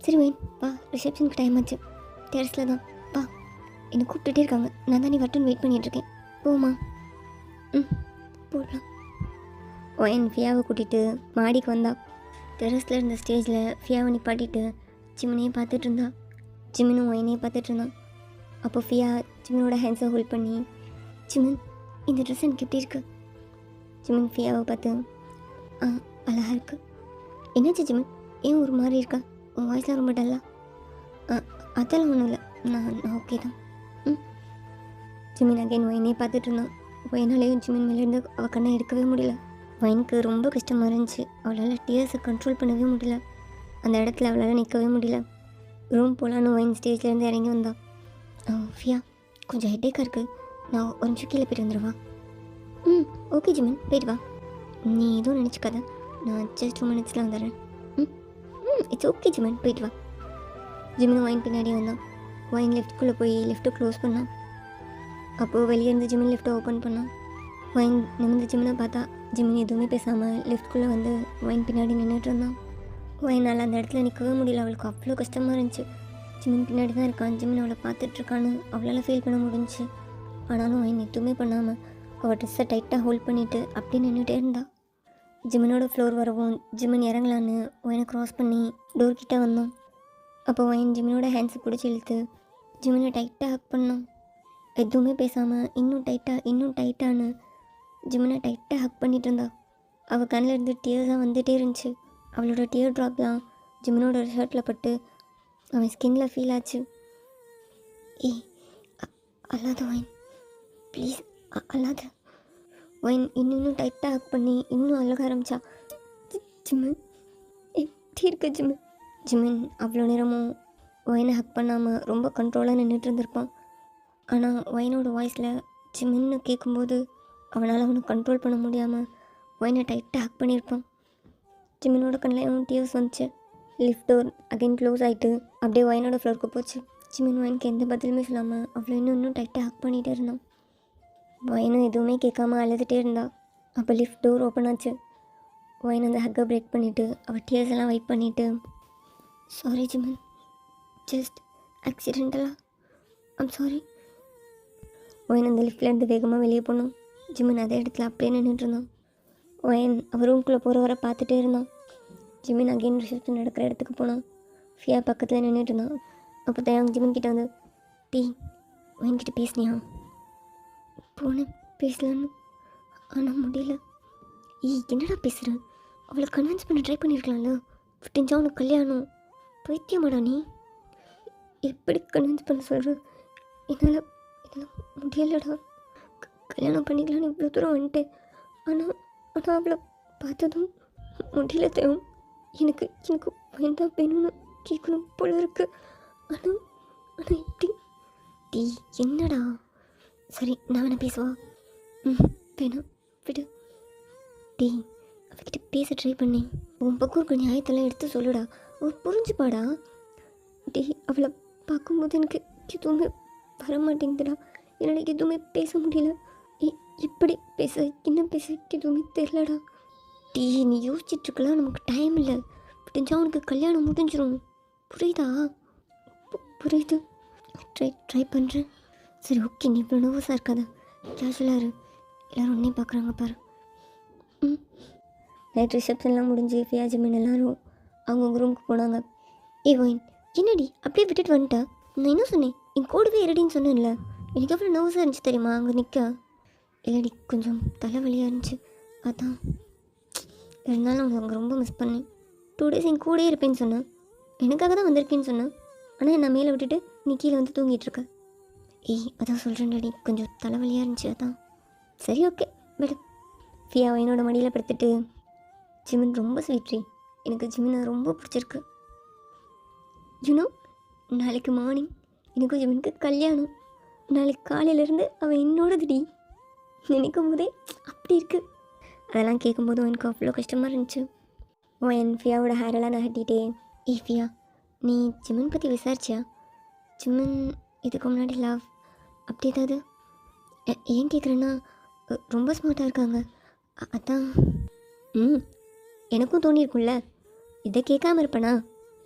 சரி வைன் வா, ரிசப்ஷனுக்கு டைம் ஆச்சு. டெரஸில் தான் வா, என்னை கூப்பிட்டுட்டே இருக்காங்க. நான் தான் நீ வரட்டுன்னு வெயிட் பண்ணிகிட்ருக்கேன். போமா. போடலாம். ஒயன் ஃபியாவை கூட்டிகிட்டு மாடிக்கு வந்தா. டெரஸில் இருந்த ஸ்டேஜில் ஃபியாவை நிப்பாட்டிட்டு ஜிமினையே பார்த்துட்டு இருந்தா. ஜிமினும் ஒயனையே பார்த்துட்டு இருந்தான். அப்போ ஃபியா ஜிமினோட ஹேண்ட்ஸை ஹோல்ட் பண்ணி, ஜிமின் இந்த ட்ரெஸ் எனக்கு எப்படி இருக்கு? ஜிமின் ஃபியாவை பார்த்து, அழகாக இருக்கு. என்னாச்சு ஜிமின், ஏன் ஒரு மாதிரி இருக்கா? உன் வாய்ஸ்லாம் ரொம்ப டல்லா? அதெல்லாம் ஒன்றும் இல்லை, நான் ஓகே தான். ஜிமின் அகைன் ஒயனையே பார்த்துட்டு இருந்தான். ஒயனாலேயும் ஜிமின் மேலேருந்து அவள் கண்ணை எடுக்கவே முடியல. ஒயனுக்கு ரொம்ப கஷ்டமாக இருந்துச்சு. அவளால் டியர்ஸை கண்ட்ரோல் பண்ணவே முடியல. அந்த இடத்துல அவளால் நிற்கவே முடியல. ரூம் போகலான்னு ஒயின் ஸ்டேஜ்லேருந்து இறங்கி வந்தான். ஃபியா, கொஞ்சம் ஹெட்டேக்காக இருக்குது, நான் ஒரு நிமிஷம் கீழே போய்ட்டு வந்துடுவா? ஓகே ஜிமின், போயிட்டு வா. நீ எதுவும் நினச்சிக்காத, நான் ஜஸ்ட் 2 மினிட்ஸில் வந்துடுறேன். இட்ஸ் ஓகே ஜிமின், போயிட்டு வா. ஜிமின் ஒயின் பின்னாடியே வந்தான். ஒயின் லெஃப்ட்டுக்குள்ளே போய் லெஃப்ட்டை க்ளோஸ் பண்ணான். அப்போது வெளியே இருந்து ஜிமின் லெஃப்ட்டை ஓப்பன் பண்ணான். ஒயின் நிமிர்ந்து ஜிமினை பார்த்தா. ஜிமின் எதுவுமே பேசாமல் லெஃப்ட்குள்ளே வந்து ஒயின் பின்னாடி நின்றுட்டு இருந்தான். ஒயினால் அந்த இடத்துல நிற்கவே முடியல. அவளுக்கு அவ்வளோ கஷ்டமாக இருந்துச்சு. ஜிமின் பின்னாடி தான் இருக்கான், ஜிமின் அவளை பார்த்துட்ருக்கான்னு அவளால் ஃபீல் பண்ண முடிஞ்சிச்சு. ஆனாலும் ஒயின் எதுவுமே பண்ணாமல் அவள் ட்ரெஸ்ஸை டைட்டாக ஹோல்ட் பண்ணிவிட்டு அப்படி நின்றுட்டே இருந்தா. ஜிமினோட ஃப்ளோர் வரவும் ஜிமின் இறங்கலான்னு ஒயினை க்ராஸ் பண்ணி டோர் கிட்டே வந்தான். அப்போ ஒயின் ஜிமினோட ஹேண்ட்ஸை பிடிச்சி இழுத்து ஜிமினை டைட்டாக ஹக் பண்ணான். எதுவுமே பேசாமல் இன்னும் டைட்டான்னு ஜிமினை டைட்டாக ஹக் பண்ணிகிட்டு இருந்தா. அவள் கண்ணில் இருந்து டியர்ஸாக வந்துகிட்டே இருந்துச்சு. அவளோட டியர் ட்ராப்லாம் ஜிமினோட ஷர்ட்டில் பட்டு அவன் ஸ்கின்னில் ஃபீல் ஆச்சு. அல்லாத ஒயின், ப்ளீஸ் அல்லாத. ஒயின் இன்னும் டைட்டாக ஹக் பண்ணி இன்னும் அழக ஆரம்பிச்சா. ஜிமின் எப்படி இருக்கு ஜிமின்? ஜிமின் அவ்வளோ நேரமும் ஒயினை ஹக் பண்ணாமல் ரொம்ப கண்ட்ரோலாக நின்றுட்டு இருந்திருப்பான். ஆனால் ஒயினோட வாய்ஸில் ஜிமின்னு கேட்கும்போது அவனால் அவனை கண்ட்ரோல் பண்ண முடியாமல் ஒயினை டைட்டாக ஹக் பண்ணியிருப்பான். ஜிமினோட கண்ணில் டியர்ஸ் வந்துச்சு. லிஃப்ட் டோர் அகைன் க்ளோஸ் ஆகிட்டு அப்படியே ஒயினோட ஃப்ளோருக்கு போச்சு. ஜிமின் ஒயினுக்கு எந்த பதிலுமே சொல்லாமல் அவ்வளோ இன்னும் டைட்டாக ஹக் பண்ணிகிட்டே இருந்தான். ஒயினும் எதுவுமே கேட்காம அழுதுகிட்டே இருந்தா. அப்போ லிஃப்ட் டோர் ஓப்பன் ஆச்சு. ஒயின் அந்த ஹக்கை பிரேக் பண்ணிவிட்டு அவள் டியர்ஸ் எல்லாம் வைப் பண்ணிவிட்டு, சாரி ஜிமின், ஜஸ்ட் ஆக்சிடென்டலா, ஐம் சாரி. ஒயின் அந்த லிஃப்ட்லேருந்து வேகமாக வெளியே போனோம். ஜிமின் அதே இடத்துல அப்படியே நின்றுட்டு இருந்தான். ஒயின் அவர் ரூம்குள்ளே போகிற வரை பார்த்துட்டே இருந்தான். ஜிமின் அகைன் ரிசப்ஷன் நடக்கிற இடத்துக்கு போனான். ஃபியா பக்கத்தில் நின்றுட்டு இருந்தான். அப்போ தயாங் ஜிமின் கிட்டே வந்து, ஒயின் கிட்ட பேசினியா? போனேன் பேசலான்னு, ஆனால் முடியல. என்னடா பேசுகிறேன்? அவளை கன்வின்ஸ் பண்ண ட்ரை பண்ணியிருக்கலாம்ல, விட்டுஞ்சா உனக்கு கல்யாணம். பைத்தியமாடா நீ? எப்படி கன்வின்ஸ் பண்ண சொல்கிற? என்னால் முடியலடா. கல்யாணம் பண்ணிக்கலான்னு இவ்வளோ தூரம் வந்துட்டேன். ஆனால் அவளை பார்த்ததும் முடியல தேவும். எனக்கு வேண்டாம் வேணும்னு கேட்கணும் போல இருக்கு. ஆனால் எப்படி? என்னடா? சரி, நான் வேணா பேசுவா? வேணாம், விடு. அவகிட்ட பேச ட்ரை பண்ணேன். உன் பக்கம் இருக்க நியாயத்தெல்லாம் எடுத்து சொல்லுடா, புரிஞ்சுப்பாடா. அவளை பார்க்கும்போது எனக்கு எதுவுமே வர மாட்டேங்குதுடா. என்னால் எதுவுமே பேச முடியல. இப்படி பேச என்ன பேச எதுவுமே தெரிலடா. நீ யோசிச்சுட்ருக்கலாம், நமக்கு டைம் இல்லை. விட்டுஞ்சா உனக்கு கல்யாணம் முடிஞ்சிடும், புரியுதா? புரியுது, ட்ரை பண்ணுறேன். சரி ஓகே, நீ இவ்வளோ நர்வஸாக இருக்காத, கேஷுவலாக இரு. எல்லோரும் உடனே பார்க்குறாங்க பாரு. நைட் ரிசப்ஷன்லாம் முடிஞ்சு ஃபியா ஜிமின் எல்லோரும் அவங்கவுங்க ரூமுக்கு போனாங்க. ஒயின், என்னடி அப்படியே விட்டுட்டு வந்துட்டா? நான் என்ன சொன்னேன், என் கூடவே இருடின்னு சொன்னேன்ல. எனக்கு எவ்வளோ நர்வஸாக இருந்துச்சு தெரியுமா அங்கே நிற்க. இல்லடி, கொஞ்சம் தலைவலியாக இருந்துச்சு, அதான். இருந்தாலும் அவங்க அங்கே ரொம்ப மிஸ் பண்ணேன். 2 days என் கூடயே இருப்பேன்னு சொன்னேன். எனக்காக தான் வந்திருக்கேன்னு சொன்னேன். ஆனால் நான் மேலே விட்டுட்டு நீ கீழே வந்து தூங்கிட்டு இருக்க. அதான் சொல்கிறேன்டி, கொஞ்சம் தலைவலியாக இருந்துச்சு, அதான். சரி ஓகே விடு. ஃபியா என்னோட மடியில் படுத்துட்டு, ஜிமின் ரொம்ப ஸ்வீட்ரி, எனக்கு ஜிமினை ரொம்ப பிடிச்சிருக்கு. யூனோ, நாளைக்கு மார்னிங் எனக்கும் ஜிமினுக்கு கல்யாணம். நாளைக்கு காலையிலேருந்து அவன் என்னோடதுடி. நினைக்கும் போதே அப்படி இருக்குது. அதெல்லாம் கேட்கும்போது எனக்கு அவ்வளோ கஷ்டமாக இருந்துச்சு. என் ஃபியாவோட ஹேரெல்லாம் நகட்டிட்டே, ஃபியா, நீ ஜிமின் பற்றி விசாரிச்சியா? ஜிமின் இதுக்கு முன்னாடி லவ் அப்படி ஏதாவது ஏன் கேட்குறேன்னா ரொம்ப ஸ்மார்ட்டாக இருக்காங்க. அதான். ம் எனக்கும் தோணியிருக்கும்ல, இதை கேட்காம இருப்பேனா?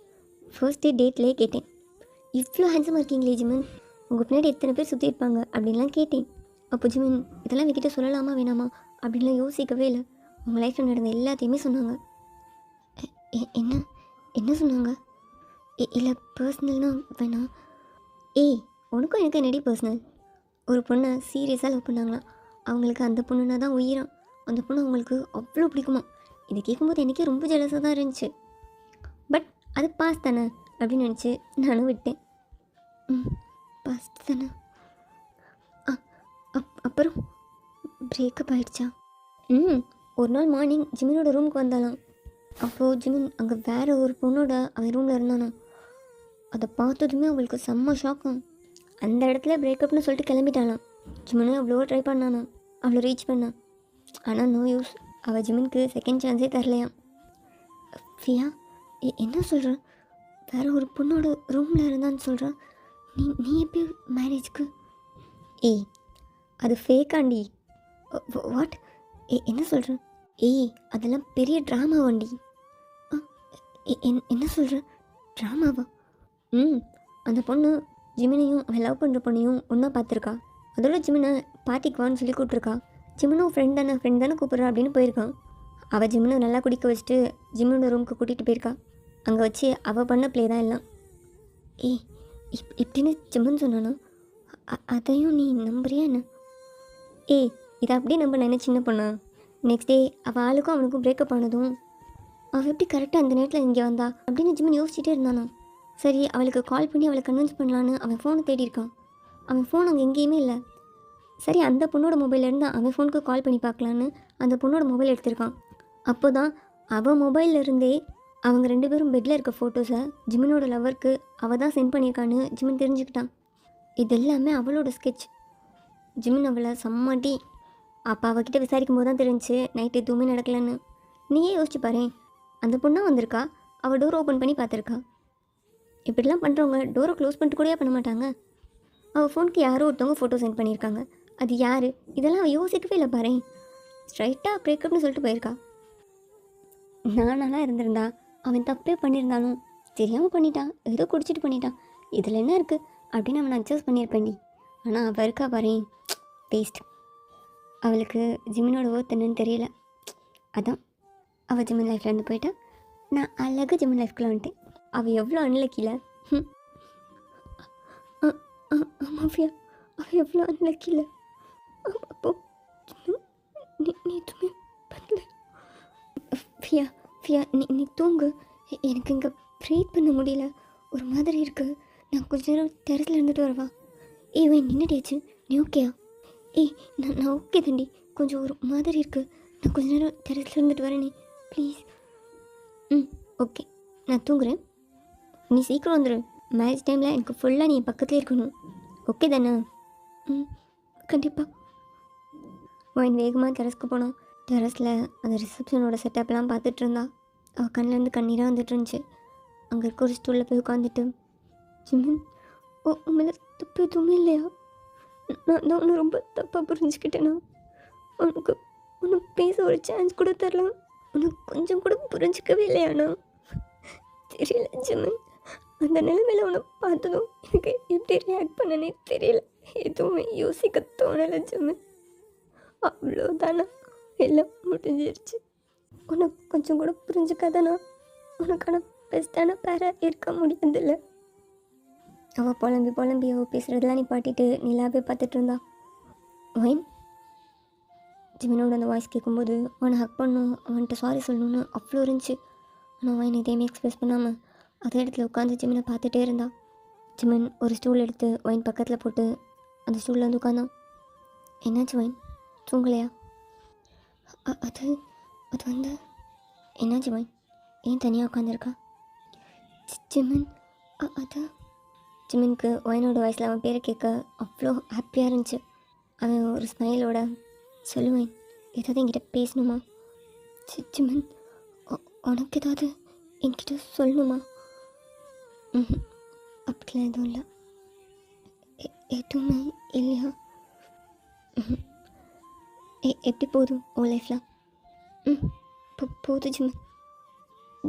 ஃபர்ஸ்ட் டேட்லேயே கேட்டேன், இவ்வளோ ஹேண்ட்ஸமாக இருக்கீங்களே ஜிமின், உங்கள் பின்னாடி எத்தனை பேர் சுற்றி இருப்பாங்க அப்படின்லாம் கேட்டேன். அப்போ ஜிமின் இதெல்லாம் என்கிட்ட சொல்லலாமா வேணாமா அப்படின்லாம் யோசிக்கவே இல்லை. உங்கள் லைஃப்பில் நடந்த எல்லாத்தையுமே சொன்னாங்க. என்ன என்ன சொன்னாங்க? இல்லை பர்சனல்னா வேணாம். ஏய், உனக்கும் எனக்கு என்னடி பர்சனல்? ஒரு பொண்ணை சீரியஸாக லவ் பண்ணாங்களாம். அவங்களுக்கு அந்த பொண்ணுன்னா தான் உயிராம். அந்த பொண்ணு அவங்களுக்கு அவ்வளோ பிடிக்குமா. இதை கேட்கும்போது எனக்கே ரொம்ப ஜெலஸாக தான் இருந்துச்சு. பட் அது பாஸ் தானே அப்படின்னு நினச்சி நானும் விட்டேன். பாஸ் தானே. அப்புறம் பிரேக்கப் ஆகிடுச்சா? ஒரு நாள் மார்னிங் ஜிமினோட ரூமுக்கு வந்தாலாம். அப்போது ஜிமின் அங்கே வேறு ஒரு பொண்ணோட அவன் ரூமில் இருந்தானா. அதை பார்த்ததுமே அவளுக்கு செம்ம ஷாக்கும். அந்த இடத்துல பிரேக்கப்னு சொல்லிட்டு கிளம்பிட்டாலாம். ஜிமினும் அவ்வளோ ட்ரை பண்ணானா, அவ்வளோ ரீச் பண்ணான். ஆனால் நோ யூஸ். அவள் ஜிமினுக்கு செகண்ட் சான்ஸே தரலையாம். ஃபியா, என்ன சொல்கிற? வேறு ஒரு பொண்ணோட ரூமில் இருந்தான்னு சொல்கிறான். நீ எப்படி மேரேஜ்க்கு? ஏய், அது ஃபேக்காண்டி. வாட்? என்ன சொல்கிறேன்? ஏய், அதெல்லாம் பெரிய ட்ராமா வண்டி. என்ன சொல்கிற? ட்ராமாவா? அந்த பொண்ணு ஜிமினையும் அவன் லவ் பண்ணுற பொண்ணையும் ஒன்றா பார்த்துருக்கா. அதோட ஜிமினை பார்ட்டிக்கு வான்னு சொல்லி கூப்பிட்ருக்கா. ஜிமினும் ஃப்ரெண்ட் தானே கூப்பிட்றா அப்படின்னு போயிருக்கான். அவள் ஜிமினை நல்லா குடிக்க வச்சுட்டு ஜிமினோட ரூமுக்கு கூட்டிகிட்டு போயிருக்கா. அங்கே வச்சு அவள் பண்ண ப்ளே தான் எல்லாம். ஏய், இப்படின்னு ஜிமின் சொன்னானா? அதையும் நீ நம்புறியா என்ன? ஏய், இதை அப்படியே நம்ப நினைச்சு சின்ன பொண்ணா? நெக்ஸ்ட் டே அவள் ஆளுக்கும் அவனுக்கும் பிரேக்கப் ஆனதும் அவள் எப்படி கரெக்டாக அந்த நேரத்தில் இங்கே வந்தா அப்படின்னு ஜிமின் யோசிச்சுட்டே இருந்தானா. சரி, அவளுக்கு கால் பண்ணி அவளை கன்வின்ஸ் பண்ணலான்னு அவன் ஃபோனை தேடி இருக்கான். அவன் ஃபோன் அங்கே எங்கேயுமே இல்லை. சரி, அந்த பொண்ணோட மொபைல்லேருந்து அவன் ஃபோனுக்கு கால் பண்ணி பார்க்கலான்னு அந்த பொண்ணோட மொபைல் எடுத்திருக்கான். அப்போ தான் அவள் மொபைலில் இருந்தே அவங்க 2 பேரும் பெட்டில் இருக்க ஃபோட்டோஸை ஜிமினோட லவருக்கு அவள் தான் சென்ட் பண்ணியிருக்கான்னு ஜிமின் தெரிஞ்சுக்கிட்டான். இது எல்லாமே அவளோட ஸ்கெட்ச். ஜிமின் அவளை சம்மாட்டி. அப்போ அவகிட்ட விசாரிக்கும் போது தான் தெரிஞ்சு நைட்டு எதுவுமே நடக்கலைன்னு. நீயே யோசிச்சு பாரு. அந்த பொண்ணாக வந்திருக்கா, அவள் டோர் ஓப்பன் பண்ணி பார்த்துருக்கா. இப்படிலாம் பண்ணுறவங்க டோரை க்ளோஸ் பண்ணிட்டு கூடயே பண்ண மாட்டாங்க. அவள் ஃபோனுக்கு யாரோ ஒருத்தவங்க ஃபோட்டோ சென்ட் பண்ணியிருக்காங்க. அது யார்? இதெல்லாம் அவள் யோசிக்கவே இல்லை பாரு. ஸ்ட்ரைட்டாக பிரேக்கப்னு சொல்லிட்டு போயிருக்கா. நானாலாம் இருந்திருந்தா அவன் தப்பே பண்ணியிருந்தாலும் தெரியாமல் பண்ணிட்டான், ஏதோ குடிச்சிட்டு பண்ணிட்டான், இதில் என்ன இருக்குது அப்படின்னு அவனை அட்ஜஸ்ட் பண்ணியிருப்பேன்டி. ஆனால் அவள் இருக்கா பாரு, வேஸ்ட். அவளுக்கு ஜிமினோட ஒர்த் என்னன்னு தெரியல. அதான் அவள் ஜிமின் லைஃப்லேருந்து போயிட்டா. நான் அழகாக ஜிமின் லைஃப்குள்ளே வந்துட்டேன். அவள் எவ்வளோ அன்லக்கியில். ஆமாம் ஃபியா, அவள் எவ்வளோ அன்லக்கியில். அப்போ நீ எதுவுமே பண்ணல. ஃபியா ஃபியா, நீ தூங்கு. எனக்கு இங்கே ப்ரீத் பண்ண முடியல, ஒரு மாதிரி இருக்குது. நான் கொஞ்ச நேரம் டெரஸில் இருந்துட்டு வரவா? ஏய் வை, நின்றுடியாச்சு. நீ ஓகேயா? ஏய், நான் ஓகே தண்டி. கொஞ்சம் ஒரு மாதிரி இருக்குது. நான் கொஞ்ச நேரம் டெரஸில் இருந்துட்டு வரேனே ப்ளீஸ். ஓகே, நான் தூங்குறேன். நீ சீக்கிரம் வந்துடு. மேரேஜ் டைமில் எனக்கு ஃபுல்லாக நீ பக்கத்துலேயே இருக்கணும். ஓகே தானே? கண்டிப்பாக. ஒயின் வேகமாக டெரஸ்க்கு போனோம். டெரஸில் அந்த ரிசப்ஷனோட செட்டப்லாம் பார்த்துட்டு இருந்தா. அவள் கண்ணிலேருந்து கண்ணீராக வந்துட்டு இருந்துச்சு. அங்கே இருக்க ஒரு ஸ்டூலில் போய் உட்காந்துட்டு, ஜிமின், உண்மையில தப்பு எதுவுமே இல்லையா? நான் ஒன்று ரொம்ப தப்பாக புரிஞ்சுக்கிட்டேன்னா? உனக்கு பேச ஒரு சான்ஸ் கூட தரலாம். உனக்கு கொஞ்சம் கூட புரிஞ்சிக்கவே இல்லையாண்ணா? தெரியல ஜிமின், அந்த நிலைமையில் உன்னை பார்த்ததும் எனக்கு எப்படி ரியாக்ட் பண்ணனே தெரியல. எதுவுமே யோசிக்க தோணலை ஜிமின். அவ்வளோதானா, எல்லாம் முடிஞ்சிருச்சு. உனக்கு கொஞ்சம் கூட புரிஞ்சுக்காதானா உனக்கான பெஸ்ட்டான பேராக இருக்க முடியாதுல்ல. அவள் புலம்பி அவள் பேசுகிறதெல்லாம் நீ பாட்டிட்டு நிலாவே பார்த்துட்டு இருந்தா. ஒயின், ஜிமினோட அந்த வாய்ஸ் கேட்கும்போது அவனை ஹக் பண்ணணும், அவன்கிட்ட சாரி சொல்லணும்னு அவ்வளோ இருந்துச்சு. ஆனால் ஒயின் எதையுமே எக்ஸ்பிரஸ் பண்ணாமல் அதே இடத்துல உட்காந்து ஜிமினை பார்த்துட்டே இருந்தா. ஜிமின் ஒரு ஸ்டூல் எடுத்து ஒயின் பக்கத்தில் போட்டு அந்த ஸ்டூலில் வந்து உட்காந்தான். என்னாச்சு ஒயின், தூங்கலையா? அது வந்து என்னாச்சு ஒயின், ஏன் தனியாக உட்காந்துருக்கா? ஜிமின், அது ஜிமினுக்கு ஒயினோட வயசில் அவன் பேரை கேட்க அவ்வளோ ஹாப்பியாக இருந்துச்சு. அவன் ஒரு ஸ்மைலோட, சொல்லுவேன், ஏதாவது என்கிட்ட பேசணுமா? ஜிமின், உனக்கு ஏதாவது என்கிட்ட சொல்லணுமா? அப்படிலாம் எதுவும் இல்லை. எதுவுமே இல்லையா? எப்படி போதும் உன் லைஃப்பில்? ம் போதும் ஜிம்மன்.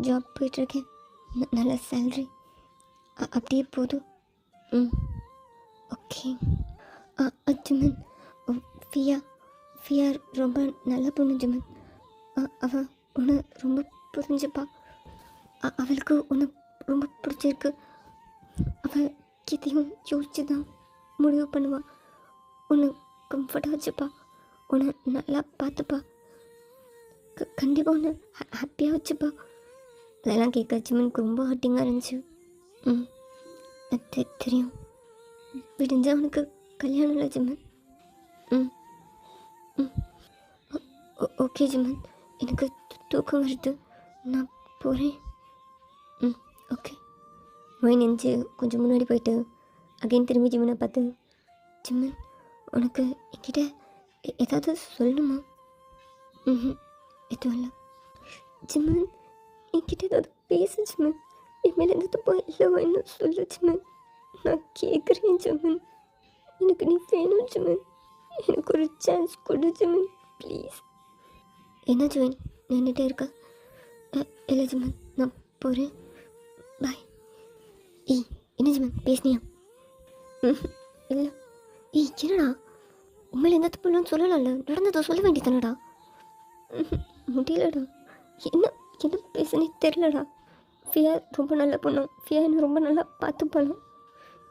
ஜாப் போயிட்டுருக்கேன், நல்ல சேல்ரி, அப்படியே போதும். ம் ஓகே. ஜிம்மன், ஃபியா ஃபியா ரொம்ப நல்ல பொண்ணு ஜிம்மன். அவள் உன்னை ரொம்ப புரிஞ்சுப்பா. அவளுக்கு உன்னை ரொம்ப பிடிச்சிருக்கு. அவள் எதையும் யோசிச்சு தான் முடிவு பண்ணுவாள். உன்னை கம்ஃபர்ட்டாக வச்சுப்பா, உன்னை நல்லா பார்த்துப்பா, கண்டிப்பாக ஒன்று ஹாப்பியாக வச்சுப்பா. அதெல்லாம் கேட்க ஜிம்மனுக்கு ரொம்ப ஹர்ட்டிங்காக இருந்துச்சு. ம் தெரியும். விடிஞ்சா அவனுக்கு கல்யாணம் இல்லை ஜிம்மன். ம் ம் ஓகே ஜிம்மன், எனக்கு தூக்கம் வருது, நான் போகிறேன். ம் ஓகே. மொய் நெஞ்சு கொஞ்சம் முன்னாடி போயிட்டு அகைன் திரும்பி ஜிம்மனை பார்த்து, ஜிம்மன் உனக்கு என்கிட்ட ஏதாவது சொல்லணுமா? ம் எதுவும் இல்லை. ஜிம்மன் என்கிட்ட ஏதாவது பேசு ஜிம்மன். என் மேலே எந்த தப்பும் இல்லைவா என்ன சொல்லு ஜிம்மன். நான் கேட்குறேன் ஜிம்மன், எனக்கு நீ வேணும் ஜிம்மன். எனக்கு ஒரு சான்ஸ் கொடு ஜிம்மன் ப்ளீஸ். என்ன ஜிம்மன் நின்றுட்டே இருக்க? இல்லை ஜிம்மன், நான் போகிறேன், பாய். ஏய் என்ன ஜிம்மன் பேசுனியா? இல்லை. ஏய் என்னடா, உண்மையில எந்த தப்புன்னு சொல்லலாம்ல, நடந்ததை சொல்ல வேண்டியதானடா. முடியலடா, என்ன என்ன பேசுனே தெரிலடா. ஃபியா ரொம்ப நல்ல பொண்ணு, ஃபியா என்ன ரொம்ப நல்லா பார்த்துப்பாலும்.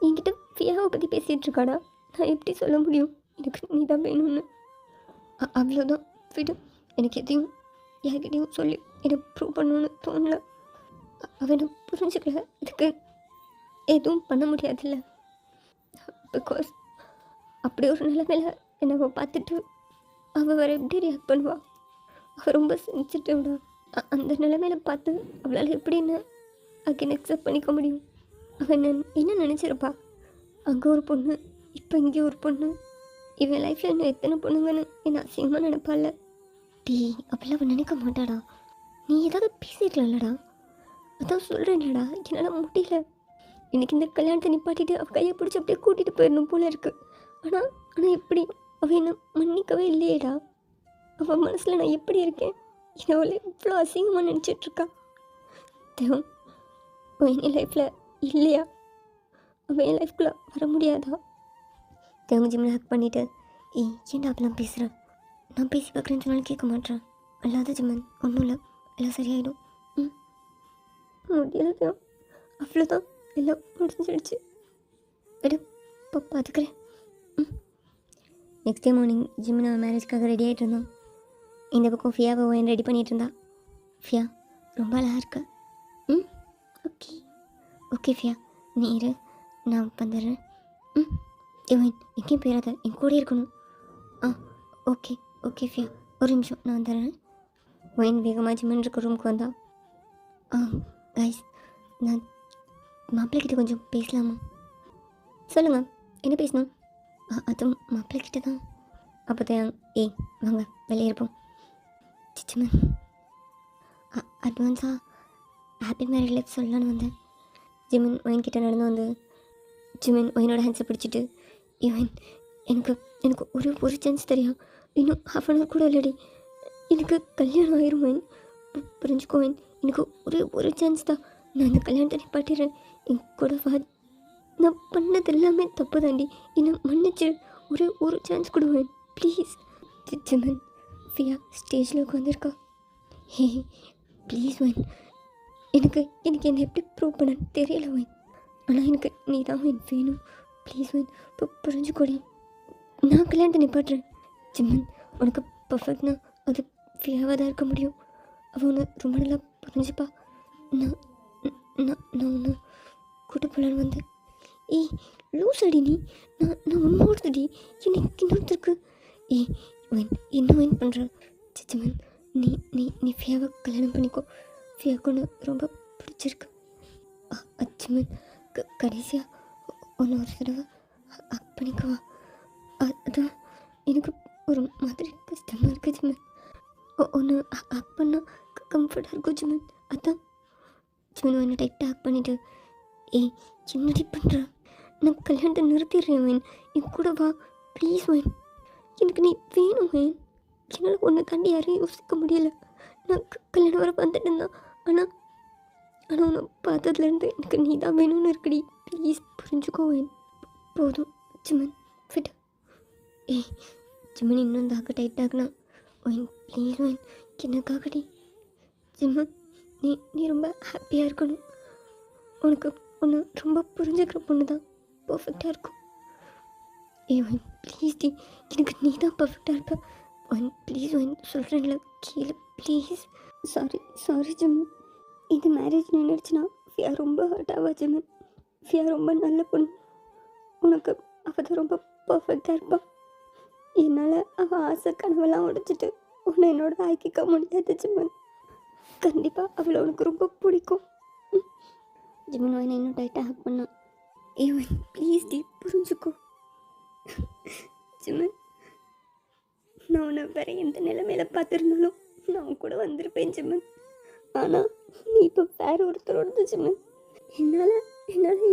என்கிட்ட ஃபியாவை பற்றி பேசிகிட்டு இருக்காடா. நான் எப்படி சொல்ல முடியும் எனக்கு நீ தான் வேணும்னு? அவ்வளோதான், விடு. எனக்கு எதையும் யார்கிட்டையும் சொல்லி என்னை ப்ரூவ் பண்ணணும்னு தோணல. அவனை புரிஞ்சுக்கல, இதுக்கு எதுவும் பண்ண முடியாதுல்ல. பிகாஸ் அப்படி ஒரு நிலைமையில் என்னை அவள் பார்த்துட்டு அவள் வேறு எப்படி ரியாக்ட் பண்ணுவா? அவள் ரொம்ப சென்சிட்டிவ்டா. அந்த நிலைமையில் பார்த்து அவளால் எப்படி என்ன அகைன் அக்செப்ட் பண்ணிக்க முடியும்? அவன் என்ன நினச்சிருப்பா? அங்கே ஒரு பொண்ணு, இப்போ இங்கே ஒரு பொண்ணு, இவன் லைஃப்பில் இன்னும் எத்தனை பொண்ணுங்கன்னு என்ன அசிங்கமாக நினைப்பால. டீ அப்படிலாம் அவன் நினைக்க மாட்டாடா. நீ ஏதாவது பேசிக்கலாம்லடா. அதான் சொல்கிறேன்லடா, என்னால் முடியல. எனக்கு இந்த கல்யாணத்தை நிப்பாட்டிட்டு அவள் கையை பிடிச்சி அப்படியே கூட்டிகிட்டு போயிடணும் போல இருக்கு. ஆனால் எப்படி அவள் என்ன மன்னிக்கவே இல்லையேடா. அவள் மனசில் நான் எப்படி இருக்கேன், என்னை அவளை இவ்வளோ அசிங்கமாக நினச்சிட்ருக்கா. தேவம், அவன் என் லைஃப்பில் இல்லையா? அவன் என் லைஃப்குள்ளே வர முடியாதா? தேவங்க ஜிம்மில் ஹக் பண்ணிவிட்டு, ஏய் ஏன்டா அப்படிலாம் பேசுகிறேன்? நான் பேசி பார்க்குறேன்னு சொன்னாலும் கேட்க மாட்டேன். அல்லாத ஜிம்மன், ஒன்றும் இல்லை, எல்லாம் சரியாயிடும். ம் முடியல தேவம், அவ்வளோதான், எல்லாம் முடிஞ்சிடுச்சு, விடு பார்த்துக்கிறேன். ம் நெக்ஸ்ட் டே மார்னிங் ஜிம்மன் அவன் மேரேஜ்க்காக ரெடி ஆகிட்டு இருந்தோம். இந்த பக்கம் ஃபியாவை ஒயின் ரெடி பண்ணிகிட்டு இருந்தா. ஃபியா ரொம்ப அழகாக இருக்க. ம் ஓகே ஓகே ஃபியா, நீ இரு, நான் வந்துடுறேன். ம் ஒயின் எங்கேயும் போயிடாத, என் கூட இருக்கணும். ஓகே ஓகே ஃபியா, ஒரு நிமிஷம் நான் வந்துடுறேன். ஒயின் வேகமாக ஜிம்மன் இருக்க ரூமுக்கு வந்தா. கைஸ், நான் மாப்பிள்ளைக்கிட்ட கொஞ்சம் பேசலாமா? சொல்லுங்கள், என்ன பேசணும்? அதுவும் மாப்பிள்ளைக்கிட்ட தான். அப்போ தான், ஏய் வாங்க வெளியே இருப்போம். சிச்சுமன், அட்வான்ஸாக ஹாப்பி மேரேஜ் லைஃப் சொல்லலான்னு வந்தேன். ஜிமின் ஒயின்கிட்ட நடந்து வந்து ஜிமின் ஒயினோட ஹேண்ட்ஸை பிடிச்சிட்டு, இவன் எனக்கு எனக்கு ஒரு சான்ஸ் தெரியும், இன்னும் ஹாஃப் அன் ஹவர் கூட இல்லடி, எனக்கு கல்யாணம் ஆயிரும் ஒயின், புரிஞ்சுக்கோவேன், எனக்கு ஒரு சான்ஸ் தான், நான் அந்த கல்யாணத்தை நிப்பாட்டிடுறேன், என் கூட வா, நான் பண்ணது எல்லாமே தப்பு தாண்டி, என்னை மன்னிச்சு ஒரு சான்ஸ் கொடுவேன் ப்ளீஸ். ஜிமன், ஃபியா ஸ்டேஜில் உட்காந்துருக்கா. ஹே ப்ளீஸ் ஒயின், எனக்கு என்னை எப்படி ப்ரூவ் பண்ணன்னு தெரியல ஒயின், ஆனால் எனக்கு நீ தான் ஒயின் வேணும் ப்ளீஸ் ஒயின், புரிஞ்சுக்கோடி, நான் கல்யாணத்தை நிப்பாட்டுறேன். ஜிமன், உனக்கு பர்ஃபெக்ட்னா அது ஃபியாவாக தான் இருக்க முடியும், அவள் ஒன்று ரொம்ப நல்லா புரிஞ்சுப்பா. நான் ஒன்று கூட்டு போகலான்னு வந்தேன். ஏய் லூஸ் அடி நீ, நான் ஒன்றோடுதுடி, எனக்கு இன்னொருத்தருக்கு. ஏய் ஒயின், என்ன ஒயின் பண்ணுற? சிச்சமன், நீ ஃபியாவை கல்யாணம் பண்ணிக்கோ, ஃபியாவுக்கு ஒன்று ரொம்ப பிடிச்சிருக்கு. அச்சுமன், கடைசியாக ஒன்று ஒரு தடவை ஹக் பண்ணிக்குவா, அதான் எனக்கு ஒரு மாதிரி கஷ்டமாக இருக்குது ஜிமன், ஒன்று ஹக் பண்ணால் கம்ஃபர்டாக இருக்கும் ஜிமன், அதான் ஜிமன் ஒன்று டைட்டாக ஹக் பண்ணிவிட்டு, ஏய் என்னடி பண்ணுற? நான் கல்யாணத்தை நிறுத்திடுறேன் வேன். என் கூட வா ப்ளீஸ் வேன். எனக்கு நீ வேணும் வேன். என்னால் ஒன்று தாண்டி யாரையும் யோசிக்க முடியல. நான் கல்யாணம் வர வந்துட்டேன் தான். ஆனால் ஆனால் உன்னை பார்த்ததுலேருந்து எனக்கு நீ தான் வேணும்னு இருக்குடி. ப்ளீஸ் புரிஞ்சுக்கோ வேன். போதும் ஜிமன் விட்டு. ஏய் ஜிமன் இன்னும் தாக்க டைட்டாகனா ஒயின் ப்ளீஸ் ஒயின் எனக்காகடி. ஜிமன் நீ நீ ரொம்ப ஹாப்பியாக இருக்கணும். உனக்கு ஒன்று ரொம்ப புரிஞ்சுக்கிற பொண்ணு தான் பர்ஃபெக்டாக இருக்கும். ஏ ஒயின் ப்ளீஸ் டி, எனக்கு நீ தான் பர்ஃபெக்டாக இருப்ப. ஒயின் ப்ளீஸ் ஒயின் சொல்கிறேன்ல கீழே ப்ளீஸ். சாரி ஜிமன். இந்த மேரேஜ் நின்றுச்சுன்னா ஃபியா ரொம்ப ஹர்ட் ஆவா ஜிமன். ஃபியா ரொம்ப நல்ல பொண்ணு. உனக்கு அவள் தான் ரொம்ப பர்ஃபெக்டாக இருப்பாள். என்னால் அவள் ஆசை கனவெல்லாம் உடைச்சிட்டு உன்னை என்னோட ஆக்கிக்க முடியாது ஜிமன். கண்டிப்பாக அவளை உனக்கு ரொம்ப பிடிக்கும். ஜிமன் வாய் இன்னும் டைட்டாக ஹக் பண்ணான். ஏவன் ப்ளீஸ் டி புரிஞ்சுக்கோ. ஜிமன் நான் உன்னை வேற எந்த நிலைமையில பார்த்துருந்தாலும் நான் உன் கூட வந்திருப்பேன் ஜிமன். ஆனால் நீ இப்போ வேற ஒருத்தரோட ஜிமன். என்னால்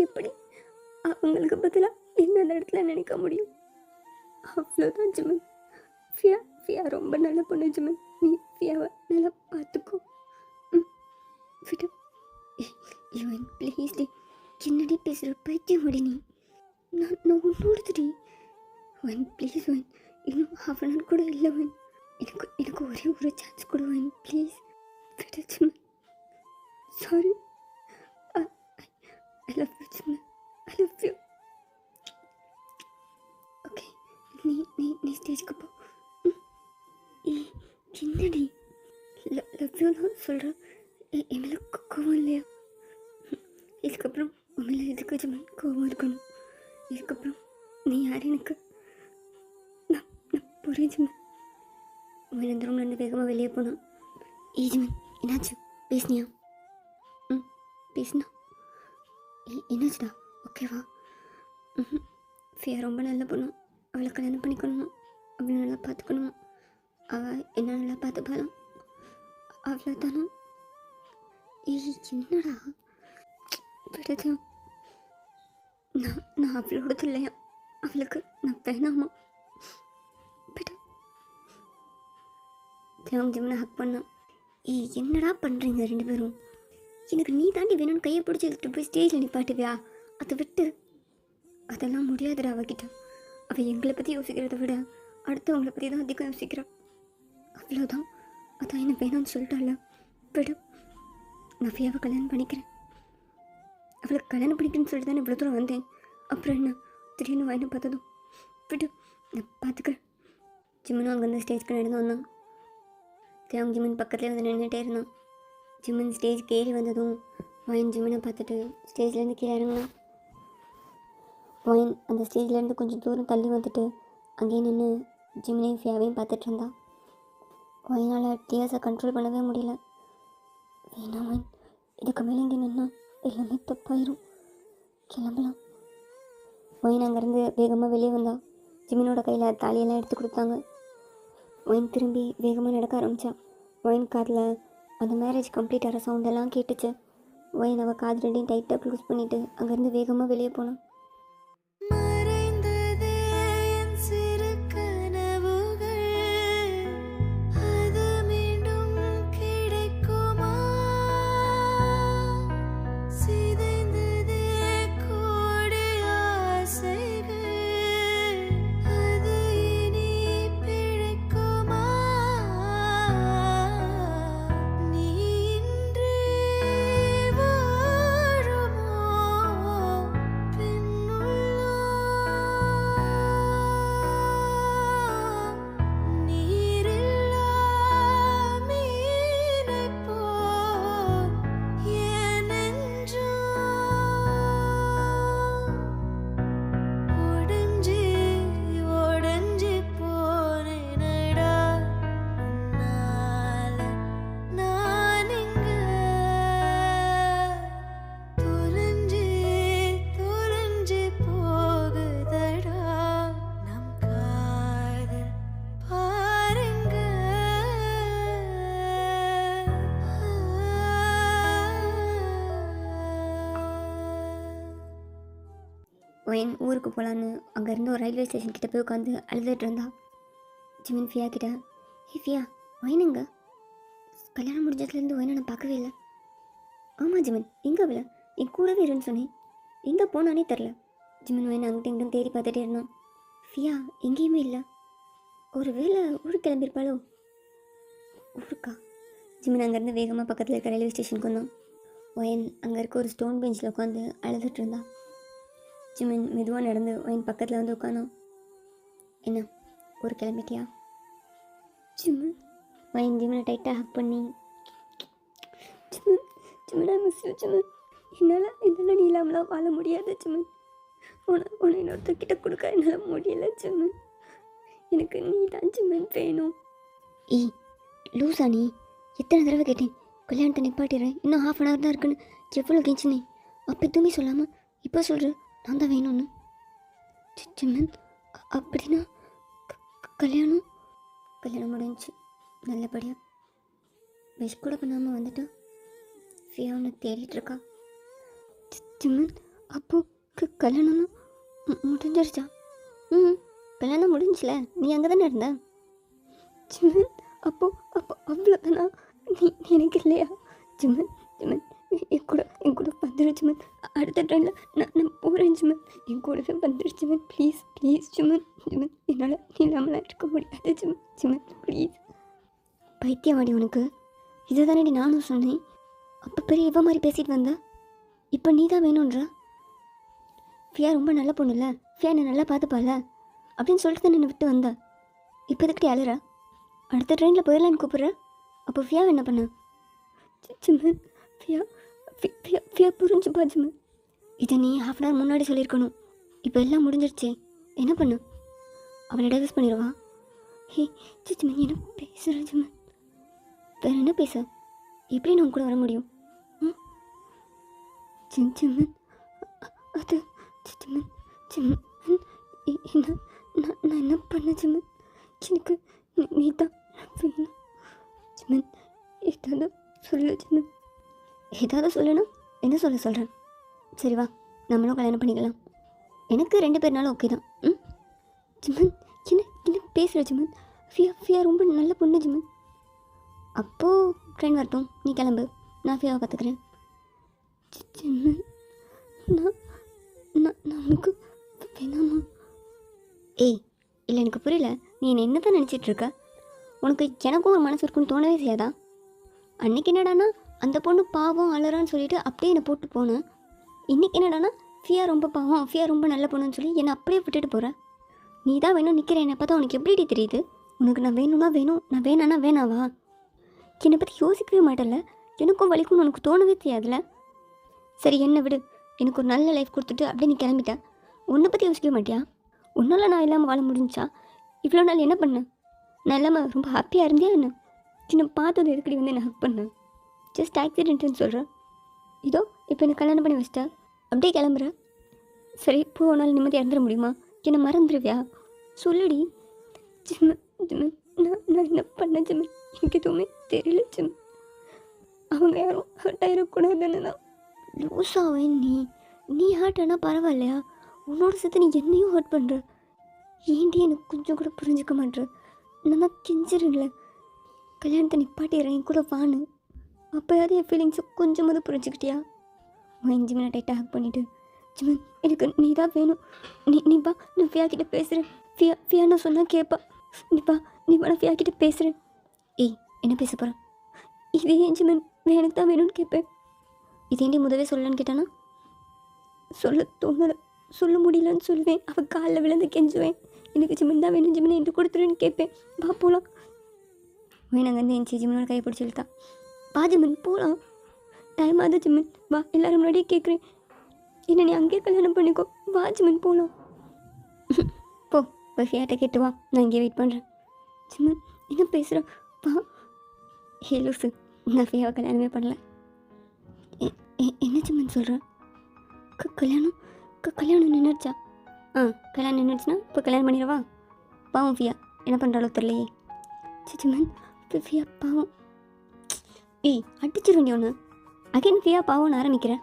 எப்படி அவங்களுக்கு பதிலாக என்ன அந்த இடத்துல நினைக்க முடியும்? அவ்வளோதான் ஜிமன். ஃபியா ரொம்ப நல்ல பொண்ணு ஜிமன். நீ ஃபியாவை நல்லா பார்த்துக்கோ. விடு. இவன் ப்ளீஸ் டி. என்னடி பேசுகிற பைத்தியம் ஓடி நீ. நான் உன்னோடதுடி. Won please Won. இன்னும் ஹாஃப் அன் ஹவர் கூட இல்லை ஒன். எனக்கு ஒரே ஒரு சான்ஸ் கொடு ஒன் ப்ளீஸ். விடு Jimin. Sorry. I love you Jimin. I love you. Okay நீ ஸ்டேஜ்க்கு போ. என்னடி லவ் யூன்னு சொல்கிறேன். என் மேலே கோவம் இல்லையா? இதுக்கப்புறம் உன் மேலே எதுக்கு ஜிமன் கோவம் இருக்கணும்? இதுக்கப்புறம் நீ யார் எனக்கு? நான் போகிறேன் ஜிமன். உன் இந்த ரூம்லேருந்து வேகமாக வெளியே போனான். ஜிமன் என்னாச்சு? பேசுனியா? பேசுனா என்னாச்சுடா? ஓகேவா? ஃபியா ரொம்ப நல்ல பொண்ணு. அவளை கல்யாணம் பண்ணிக்கணுமா? அவளை நல்லா பார்த்துக்கணுமா? அவள் என்ன நல்லா பார்த்துப்பாலும் அவ்வளோதானா? என்னடா விடுது. நான் அவளோடது இல்லையா? அவளுக்கு நான் வேணாமா? விடு. ஜிமனை ஹக் பண்ணான். என்னடா பண்ணுறீங்க ரெண்டு பேரும்? எனக்கு நீ தாண்டி வேணும்னு கையை பிடிச்சி எடுத்துட்டு போய் ஸ்டேஜில் நிப்பாட்டுவியா? அதை விட்டு. அதெல்லாம் முடியாதுடா அவகிட்ட. அவள் எங்களை பற்றி யோசிக்கிறத விட அடுத்தவங்களை பற்றி தான் அதிகம் யோசிக்கிறாள். அவ்வளோதான். அதான் என்ன வேணும்னு சொல்லிட்டால. விடு. நான் ஃபியாவை கல்யாணம் பண்ணிக்கிறேன். அவளை கல்யாணம் பண்ணிக்கிறேன்னு சொல்லிட்டு தானே இவ்வளோ தூரம் வந்தேன். அப்புறம் என்ன திடீர்னு வாயின்னு பார்த்ததும் விடு, நான் பார்த்துக்கிறேன். ஜிம்மனும் அங்கேருந்து ஸ்டேஜ்க்கு நடந்து வந்தான். தேவன் ஜிம்மன் பக்கத்துலேயே வந்து நின்றுட்டே இருந்தான். ஜிம்மன் ஸ்டேஜ் ஏறி வந்ததும் வாயின் ஜிம்மனை பார்த்துட்டு ஸ்டேஜ்லேருந்து கீழே இறங்கினான். வாயின் அந்த ஸ்டேஜ்லேருந்து கொஞ்சம் தூரம் தள்ளி வந்துட்டு அங்கேயே நின்று ஜிம்மனையும் ஃபியாவையும் பார்த்துட்டு இருந்தான். வாயினால் டியர்ஸை கண்ட்ரோல் பண்ணவே முடியல. வேணாம் வாயின், இதுக்கு மேலே இங்கே நின்னா எல்லாமே தப்பாயிரும். கிளம்பலாம். வாயின் அங்கேருந்து வேகமாக வெளியே வந்தான். ஜிம்மனோட கையில் தாலியெல்லாம் எடுத்து கொடுத்தாங்க. ஒயின் திரும்பி வேகமாக நடக்க ஆரம்பித்தான். ஒயின் காதில் அந்த மேரேஜ் கம்ப்ளீட் ஆகிற சவுண்டெல்லாம் கேட்டுச்சு. ஒயின் அவள் காது ரெண்டையும் டைட்டாக க்ளோஸ் பண்ணிவிட்டு அங்கேருந்து வேகமாக வெளியே போனான். பின் ஒயன் ஊருக்கு போகலான்னு அங்கேருந்து ஒரு ரயில்வே ஸ்டேஷன் கிட்ட போய் உட்காந்து அழுதுட்டு இருந்தா. ஜிமின் ஃபியா கிட்ட, ஹே ஃபியா, ஒயனுங்க கல்யாணம் முடிஞ்சதுலேருந்து ஒயனை நான் பார்க்கவே இல்லை. ஆமாம் ஜிமின், எங்கே அவளை என் கூடவே இருன்னு சொன்னேன், எங்கே போனானே தெரில. ஜிமின் ஒயன் அங்கிட்ட இங்கிட்ட தேடி பார்த்துட்டே இருந்தான். ஃபியா எங்கேயுமே இல்லை. ஒரு வேளை ஊருக்கு கிளம்பியிருப்பாளோ? ஊருக்கா? ஜிமின் அங்கேருந்து வேகமாக பக்கத்தில் இருக்க ரயில்வே ஸ்டேஷனுக்கு வந்தான். ஒயன் அங்கே இருக்க ஒரு ஸ்டோன் பெஞ்சில் உட்காந்து அழுதுட்டு இருந்தான். ஜிமின் மெதுவாக நடந்து ஒயன் பக்கத்தில் வந்து உட்காந்தான். என்ன ஒரு கிளம்பிட்டியா? ஜிமின் ஒயன் ஜிமினை டைட்டாக ஹக் பண்ணி, Jimin Jimin I miss you Jimin, என்னால் நீ இல்லாமலாம் வாழ முடியாது ஜிமின், உன்னை இன்னொருத்தர்கிட்ட கொடுக்க என்னால் முடியலை ஜிமின், எனக்கு நீ தான் ஜிமின் வேணும். ஏய் லூசா நீ, எத்தனை தடவை கேட்டேன் கல்யாணத்தை நிப்பாட்டிடுறேன், இன்னும் ½ தான் இருக்குன்னு எவ்வளோ கெஞ்சினேன், அப்போ எதுவுமே சொல்லாமல் இப்போ சொல்கிற நான் தான் வேணும்னு. ஜிமின் அப்படின்னா கல்யாணம் முடிஞ்சு நல்லபடியாக விஷ் கூட பண்ணாமல் வந்துட்டு ஃபியா ஒன்று தேடிட்டுருக்கா. ஜிமின் அப்போது கல்யாணம்னா முடிஞ்சிருச்சா? கல்யாணம் முடிஞ்சில, நீ அங்கே தானே இருந்த. ஜிமின் அப்போ அவ்வளோதானா? நீ எனக்கு இல்லையா? ஜிமின் என் கூட வந்துடு ஜிமின், அடுத்த ட்ரெயினில் நான் போகிறேன் ஜிமின், என் கூடவே வந்துடு ஜிமின், ப்ளீஸ் ஜிமின் என்னால் நீ இல்லாமலாம் இருக்க முடியாது ஜிமின் ப்ளீஸ். பைத்தியமாடி உனக்கு, இதை தானே நானும் சொன்னேன். அப்போ பெரிய இவ மாதிரி பேசிட்டு வந்த, இப்போ நீ தான் வேணுன்ற. ஃபியா ரொம்ப நல்ல பொண்ணு இல்லை, ஃபியா என்னை நல்லா பார்த்துப்பால அப்படின்னு சொல்லிட்டு தான் என்னை விட்டு வந்தா. இப்போ எதுக்கிட்டே அழுற? அடுத்த ட்ரெயினில் போயிடலான்னு கூப்பிட்ற. அப்போ ஃபியா என்ன பண்ண? ஜிமின் ஃபியா புரிஞ்சுப்பா ஜிமின், இதை நீ ½ முன்னாடி சொல்லியிருக்கணும். இப்போ எல்லாம் முடிஞ்சிருச்சே, என்ன பண்ணு? அவளை டைவர்ஸ் பண்ணிடுவா? ஹே ஜிமின் என்ன பேசுகிற ஜிமின்? வேறு என்ன பேச? எப்படி நான் கூட வர முடியும்? ஜிமின் அது ஜிமின் நான் என்ன பண்ண ஜிமின்? எனக்கு நீ தான் வேணும் ஜிமின், ஏதாவது சொல்லு ஜிமின். ஏதாவது சொல்லணும்? என்ன சொல்கிறேன்? சரி வா, நம்மளும் கல்யாணம் பண்ணிக்கலாம். எனக்கு 2 பேர்னாலும் ஓகே தான். ஜிமின் என்ன பேசுகிற ஜிமின்? ஃபியா ரொம்ப நல்ல பொண்ணு ஜிமின். அப்போது ட்ரெயின் வரட்டும், நீ கிளம்பு, நான் ஃபியாவை பார்த்துக்கிறேன். ஜிமின் நான் உனக்கு வேணாமா? ஏய் இல்லை, எனக்கு புரியல, நீ என்ன தான் நினச்சிட்ருக்க? உனக்கு எனக்கும் ஒரு மனசு இருக்குன்னு தோணவே செய்யாதா? அன்றைக்கி என்னடானா அந்த பொண்ணு பாவம் அலறான்னு சொல்லிட்டு அப்படியே என்னை போட்டு போனேன். இன்றைக்கி என்னடானா ஃபியா ரொம்ப பாவம், ஃபியா ரொம்ப நல்ல பொண்ணுன்னு சொல்லி என்னை அப்படியே விட்டுட்டு போகிறேன். நீ தான் வேணும் நிற்கிற என்னை பார்த்தா உனக்கு எப்படி தெரியுது? உனக்கு நான் வேணும்னா வேணும், நான் வேணான்னா வேணாவா? என்னை பற்றி யோசிக்கவே மாட்டேன்ல, எனக்கும் வலிக்கும்னு உனக்கு தோணவே தெரியாதுல்ல. சரி என்ன விடு, எனக்கு ஒரு நல்ல லைஃப் கொடுத்துட்டு அப்படியே நீ கிளம்பிட்டா, உன்னை பற்றி யோசிக்கவே மாட்டியா? உன்னால் நான் இல்லாமல் வாழ முடிஞ்சா? இவ்வளோ நாள் என்ன பண்ணேன்? நான் இல்லாமல் ரொம்ப ஹாப்பியாக இருந்தியா என்ன? சின்ன பார்த்தது எதுக்கடி வந்து என்ன ஹக் பண்ணேன்? ஜஸ்ட் ஆக்சிடென்ட்னு சொல்கிறேன். இதோ இப்போ எனக்கு கல்யாணம் பண்ணி வச்சிட்டா, அப்படியே கிளம்புற. சரி போனாலும் நிம்மதி இறந்துட முடியுமா? என்னை மறந்துடுவியா? சொல்லுடி ஜிமின். நான் என்ன பண்ண ஜிமின்? எனக்கு எதுவுமே தெரியல ஜிமின். அவங்க யாரும் ஹர்ட் ஆகிடக்கூடாதுன்னு தான். லூஸாவே நீ ஹர்ட் ஆனால் பரவாயில்லையா? உன்னோட சேர்த்து நீ என்னையும் ஹர்ட் பண்ணுற. ஏன்டி எனக்கு கொஞ்சம் கூட புரிஞ்சுக்க மாட்டேற? நான் தான் கெஞ்சிருங்கள, கல்யாணத்தை நிப்பாட்டிடுறேன், என் கூட வான்னு. அப்போயாவது என் ஃபீலிங்ஸை கொஞ்சமாவது புரிஞ்சுக்கிட்டியா? வாங்கி ஜிமினை டைட்டாக ஹக் பண்ணிவிட்டு, ஜிமின் எனக்கு நீ தான் வேணும், நீ பா, நான் ஃபியா கிட்டே பேசுகிறேன். ஃபியா நான் சொன்னால் கேட்பா. நீ பா நான் ஃபியா கிட்டே பேசுகிறேன். ஏய் என்ன பேச போகிறேன்? இது ஏன் ஜிமின் எனக்கு தான் வேணும்னு கேட்பேன். இதேண்டி முதவே சொல்லலான்னு கேட்டானா? சொல்ல தோணலை, சொல்ல முடியலன்னு சொல்லுவேன். அவள் காலில் விழுந்து கெஞ்சுவேன், எனக்கு ஜிமின் தான் வேணும், ஜிமினை என்று கொடுத்துருன்னு கேட்பேன். வா போகலாம். வேணாங்க என் ஜிமினோட கையை பிடிச்சி இழுத்தா. வா ஜிமின் போகலாம், டைம் ஆகுது ஜிமின், வா எல்லாரும் முன்னாடியே கேட்குறேன், என்ன நீ அங்கேயே கல்யாணம் பண்ணிக்கோ, வா ஜிமின் போகலாம். போ போய் ஃபியாட்ட கேட்டு வா, நான் இங்கே வெயிட் பண்ணுறேன். ஜிமின் என்ன பேசுகிற? வா. ஹே லூசு, நான் ஃபியாவை கல்யாணமே பண்ணல. என்ன ஜிமின் சொல்கிறேன்? கல்யாணம் நின்றுச்சா? கல்யாணம் நின்றுச்சுன்னா இப்போ கல்யாணம் பண்ணிடுவா. பாவம் ஃபியா என்ன பண்ணுறாளோ தெரியலையே. ஜிமின் ஃபியா பாவம். ஏய் அடிச்சிட வேண்டிய ஒன்று, அகைன் ஃபியா பாவம்னு ஆரம்பிக்கிறேன்.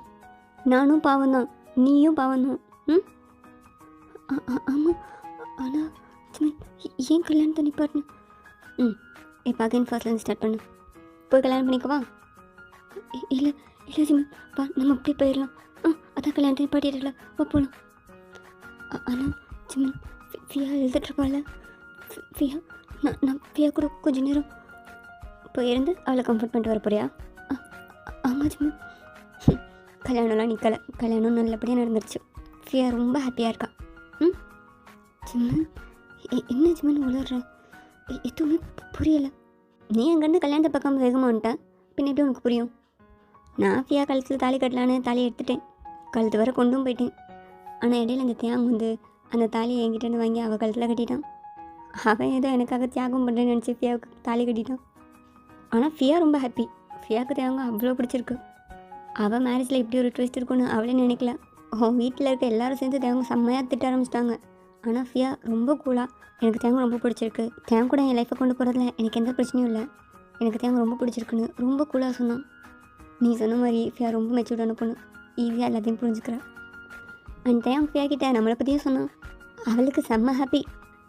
நானும் பாவம் தான், நீயும் பாவம் தான். ஆமாம், ஆனால் ஜிமின் ஏன் கல்யாணத்தை நிப்பாட்டணும்? இப்போ அகைன் ஃபர்ஸ்ட்லேருந்து ஸ்டார்ட் பண்ணு. போய் கல்யாணம் பண்ணிக்கவா? இல்லை இல்லை ஜிமின், வா நம்ம அப்படியே போயிடலாம். அதான் கல்யாணத்தை நிப்பாட்டிடல, வா போகலாம். ஆனால் ஜிமின், ஃபியா எழுதிட்டுருப்பாள். ஃபியா, நான் ஃபியா கூட கொஞ்சம் நேரம் போயிருந்து அவளை கம்ஃபர்ட் பண்ணிட்டு வர போறியா? ஆமாம் ஜிமின். கல்யாணம்லாம் நிற்கலை, கல்யாணம் நல்லபடியாக நடந்துருச்சு. ஃபியா ரொம்ப ஹாப்பியாக இருக்கா. ஜிமின், என்ன ஜிமின் உளர்ற? எதுவுமே புரியலை. நீ அங்கேருந்து கல்யாணத்தை பார்க்காம வேகமாக வந்துட்டேன், பின்ன எப்படி உனக்கு புரியும்? நான் ஃபியா கழுத்தில் தாலி கட்டலான்னு தாலியை எடுத்துட்டேன், கழுத்து வர கொண்டும் போயிட்டேன். ஆனால் இடையில அந்த தியாகம் வந்து அந்த தாலியை என்கிட்டேருந்து வாங்கி அவள் கழுத்தில் கட்டிட்டான். அவன் ஏதோ எனக்காக தியாகம் பண்ணுறேன்னு நினச்சி ஃபியாவுக்கு தாலி கட்டிட்டான். ஆனால் ஃபியா ரொம்ப ஹாப்பி. ஃபியாவுக்கு தியாகம் அவ்வளோ பிடிச்சிருக்கு. அவள் மேரேஜில் இப்படி ஒரு ட்விஸ்ட் இருக்குன்னு அவளே நினைக்கல. வீட்டில் இருக்க எல்லாரும் சேர்ந்து தேவங்க செம்மையாக திட்ட ஆரம்பிச்சிட்டாங்க. ஆனால் ஃபியா ரொம்ப கூலாக, எனக்கு தேங்காய் ரொம்ப பிடிச்சிருக்கு, தேங்க கூட என் லைஃப்பை கொண்டு போகிறதுல எனக்கு எந்த பிரச்சனையும் இல்லை, எனக்கு தேங்காய் ரொம்ப பிடிச்சிருக்குன்னு ரொம்ப கூலாக சொன்னான். நீ சொன்ன மாதிரி ஃபியா ரொம்ப மெச்சூர்டான பொண்ணு, ஈஸியாக எல்லாத்தையும் புரிஞ்சுக்கிறா. அண்ட் தேங்க ஃபியா கிட்ட நம்மளை பற்றியும் சொன்னான். அவளுக்கு செம்ம ஹாப்பி.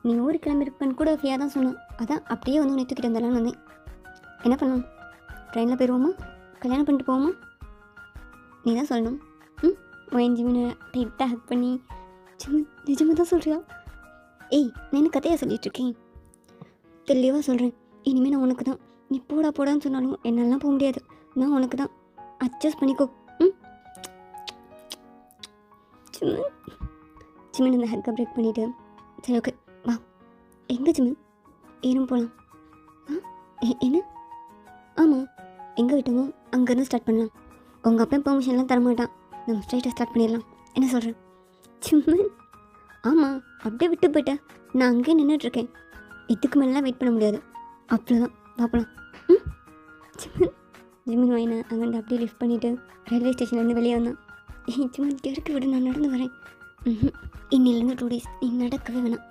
நீ ஊருக்கு கிளம்பிருப்பேன்னு கூட ஃபியா தான் சொன்னான். அதான் அப்படியே வந்து உன்னை தூக்கிட்டு வந்தாலான்னு வந்தேன். என்ன பண்ணலாம்? ட்ரெயினில் போயிடுவோமா? கல்யாணம் பண்ணிட்டு போவோமா? நீ தான் சொல்லணும். ஒயின் ஜிமினை டைட்டாக ஹக் பண்ணி, ஜிமின் நிஜமாக தான் சொல்கிறியா? ஏய், நான் என்ன கதையாக சொல்லிகிட்ருக்கேன்? தெளிவாக சொல்கிறேன், இனிமேல் நான் உனக்கு தான். நீ போடா போடான்னு சொன்னாலும் என்னாலாம் போக முடியாது. நான் உனக்கு தான். அட்ஜஸ்ட் பண்ணிக்கோ. ஜிமின் ஜிமின் அந்த ஹக்கை பிரேக் பண்ணிவிட்டு, சரி ஓகே வா. எங்கே ஜிமின்? ஏனும் போகலாம். என்ன? ஆமாம், எங்கே விட்டோமோ அங்கேருந்து ஸ்டார்ட் பண்ணலாம். உங்கள் அப்பா பெர்மிஷன்லாம் தரமாட்டான், நம்ம ஸ்ட்ரைட்டாக ஸ்டார்ட் பண்ணிடலாம். என்ன சொல்கிறேன்? ஜிமின், ஆமாம், அப்படியே விட்டு போயிட்டேன். நான் அங்கேயே நின்றுட்டுருக்கேன். இதுக்கு மேலாம் வெயிட் பண்ண முடியாது. அவ்வளோதான், பார்க்கலாம். ஜிமின் ஜிமின் வாயினை அங்கேருந்து அப்படியே லிஃப்ட் பண்ணிவிட்டு ரயில்வே ஸ்டேஷன்லேருந்து வெளியே வந்தான். ஜிமின் இறக்கி விடு, நான் நடந்து வரேன். இன்னிலேருந்து 2 days நீ நடக்கவே வேணாம்.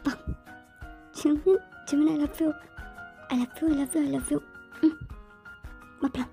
பா Jimin, Jimin I love you, I love you, I love you, I love you. பார்க்கலாம்.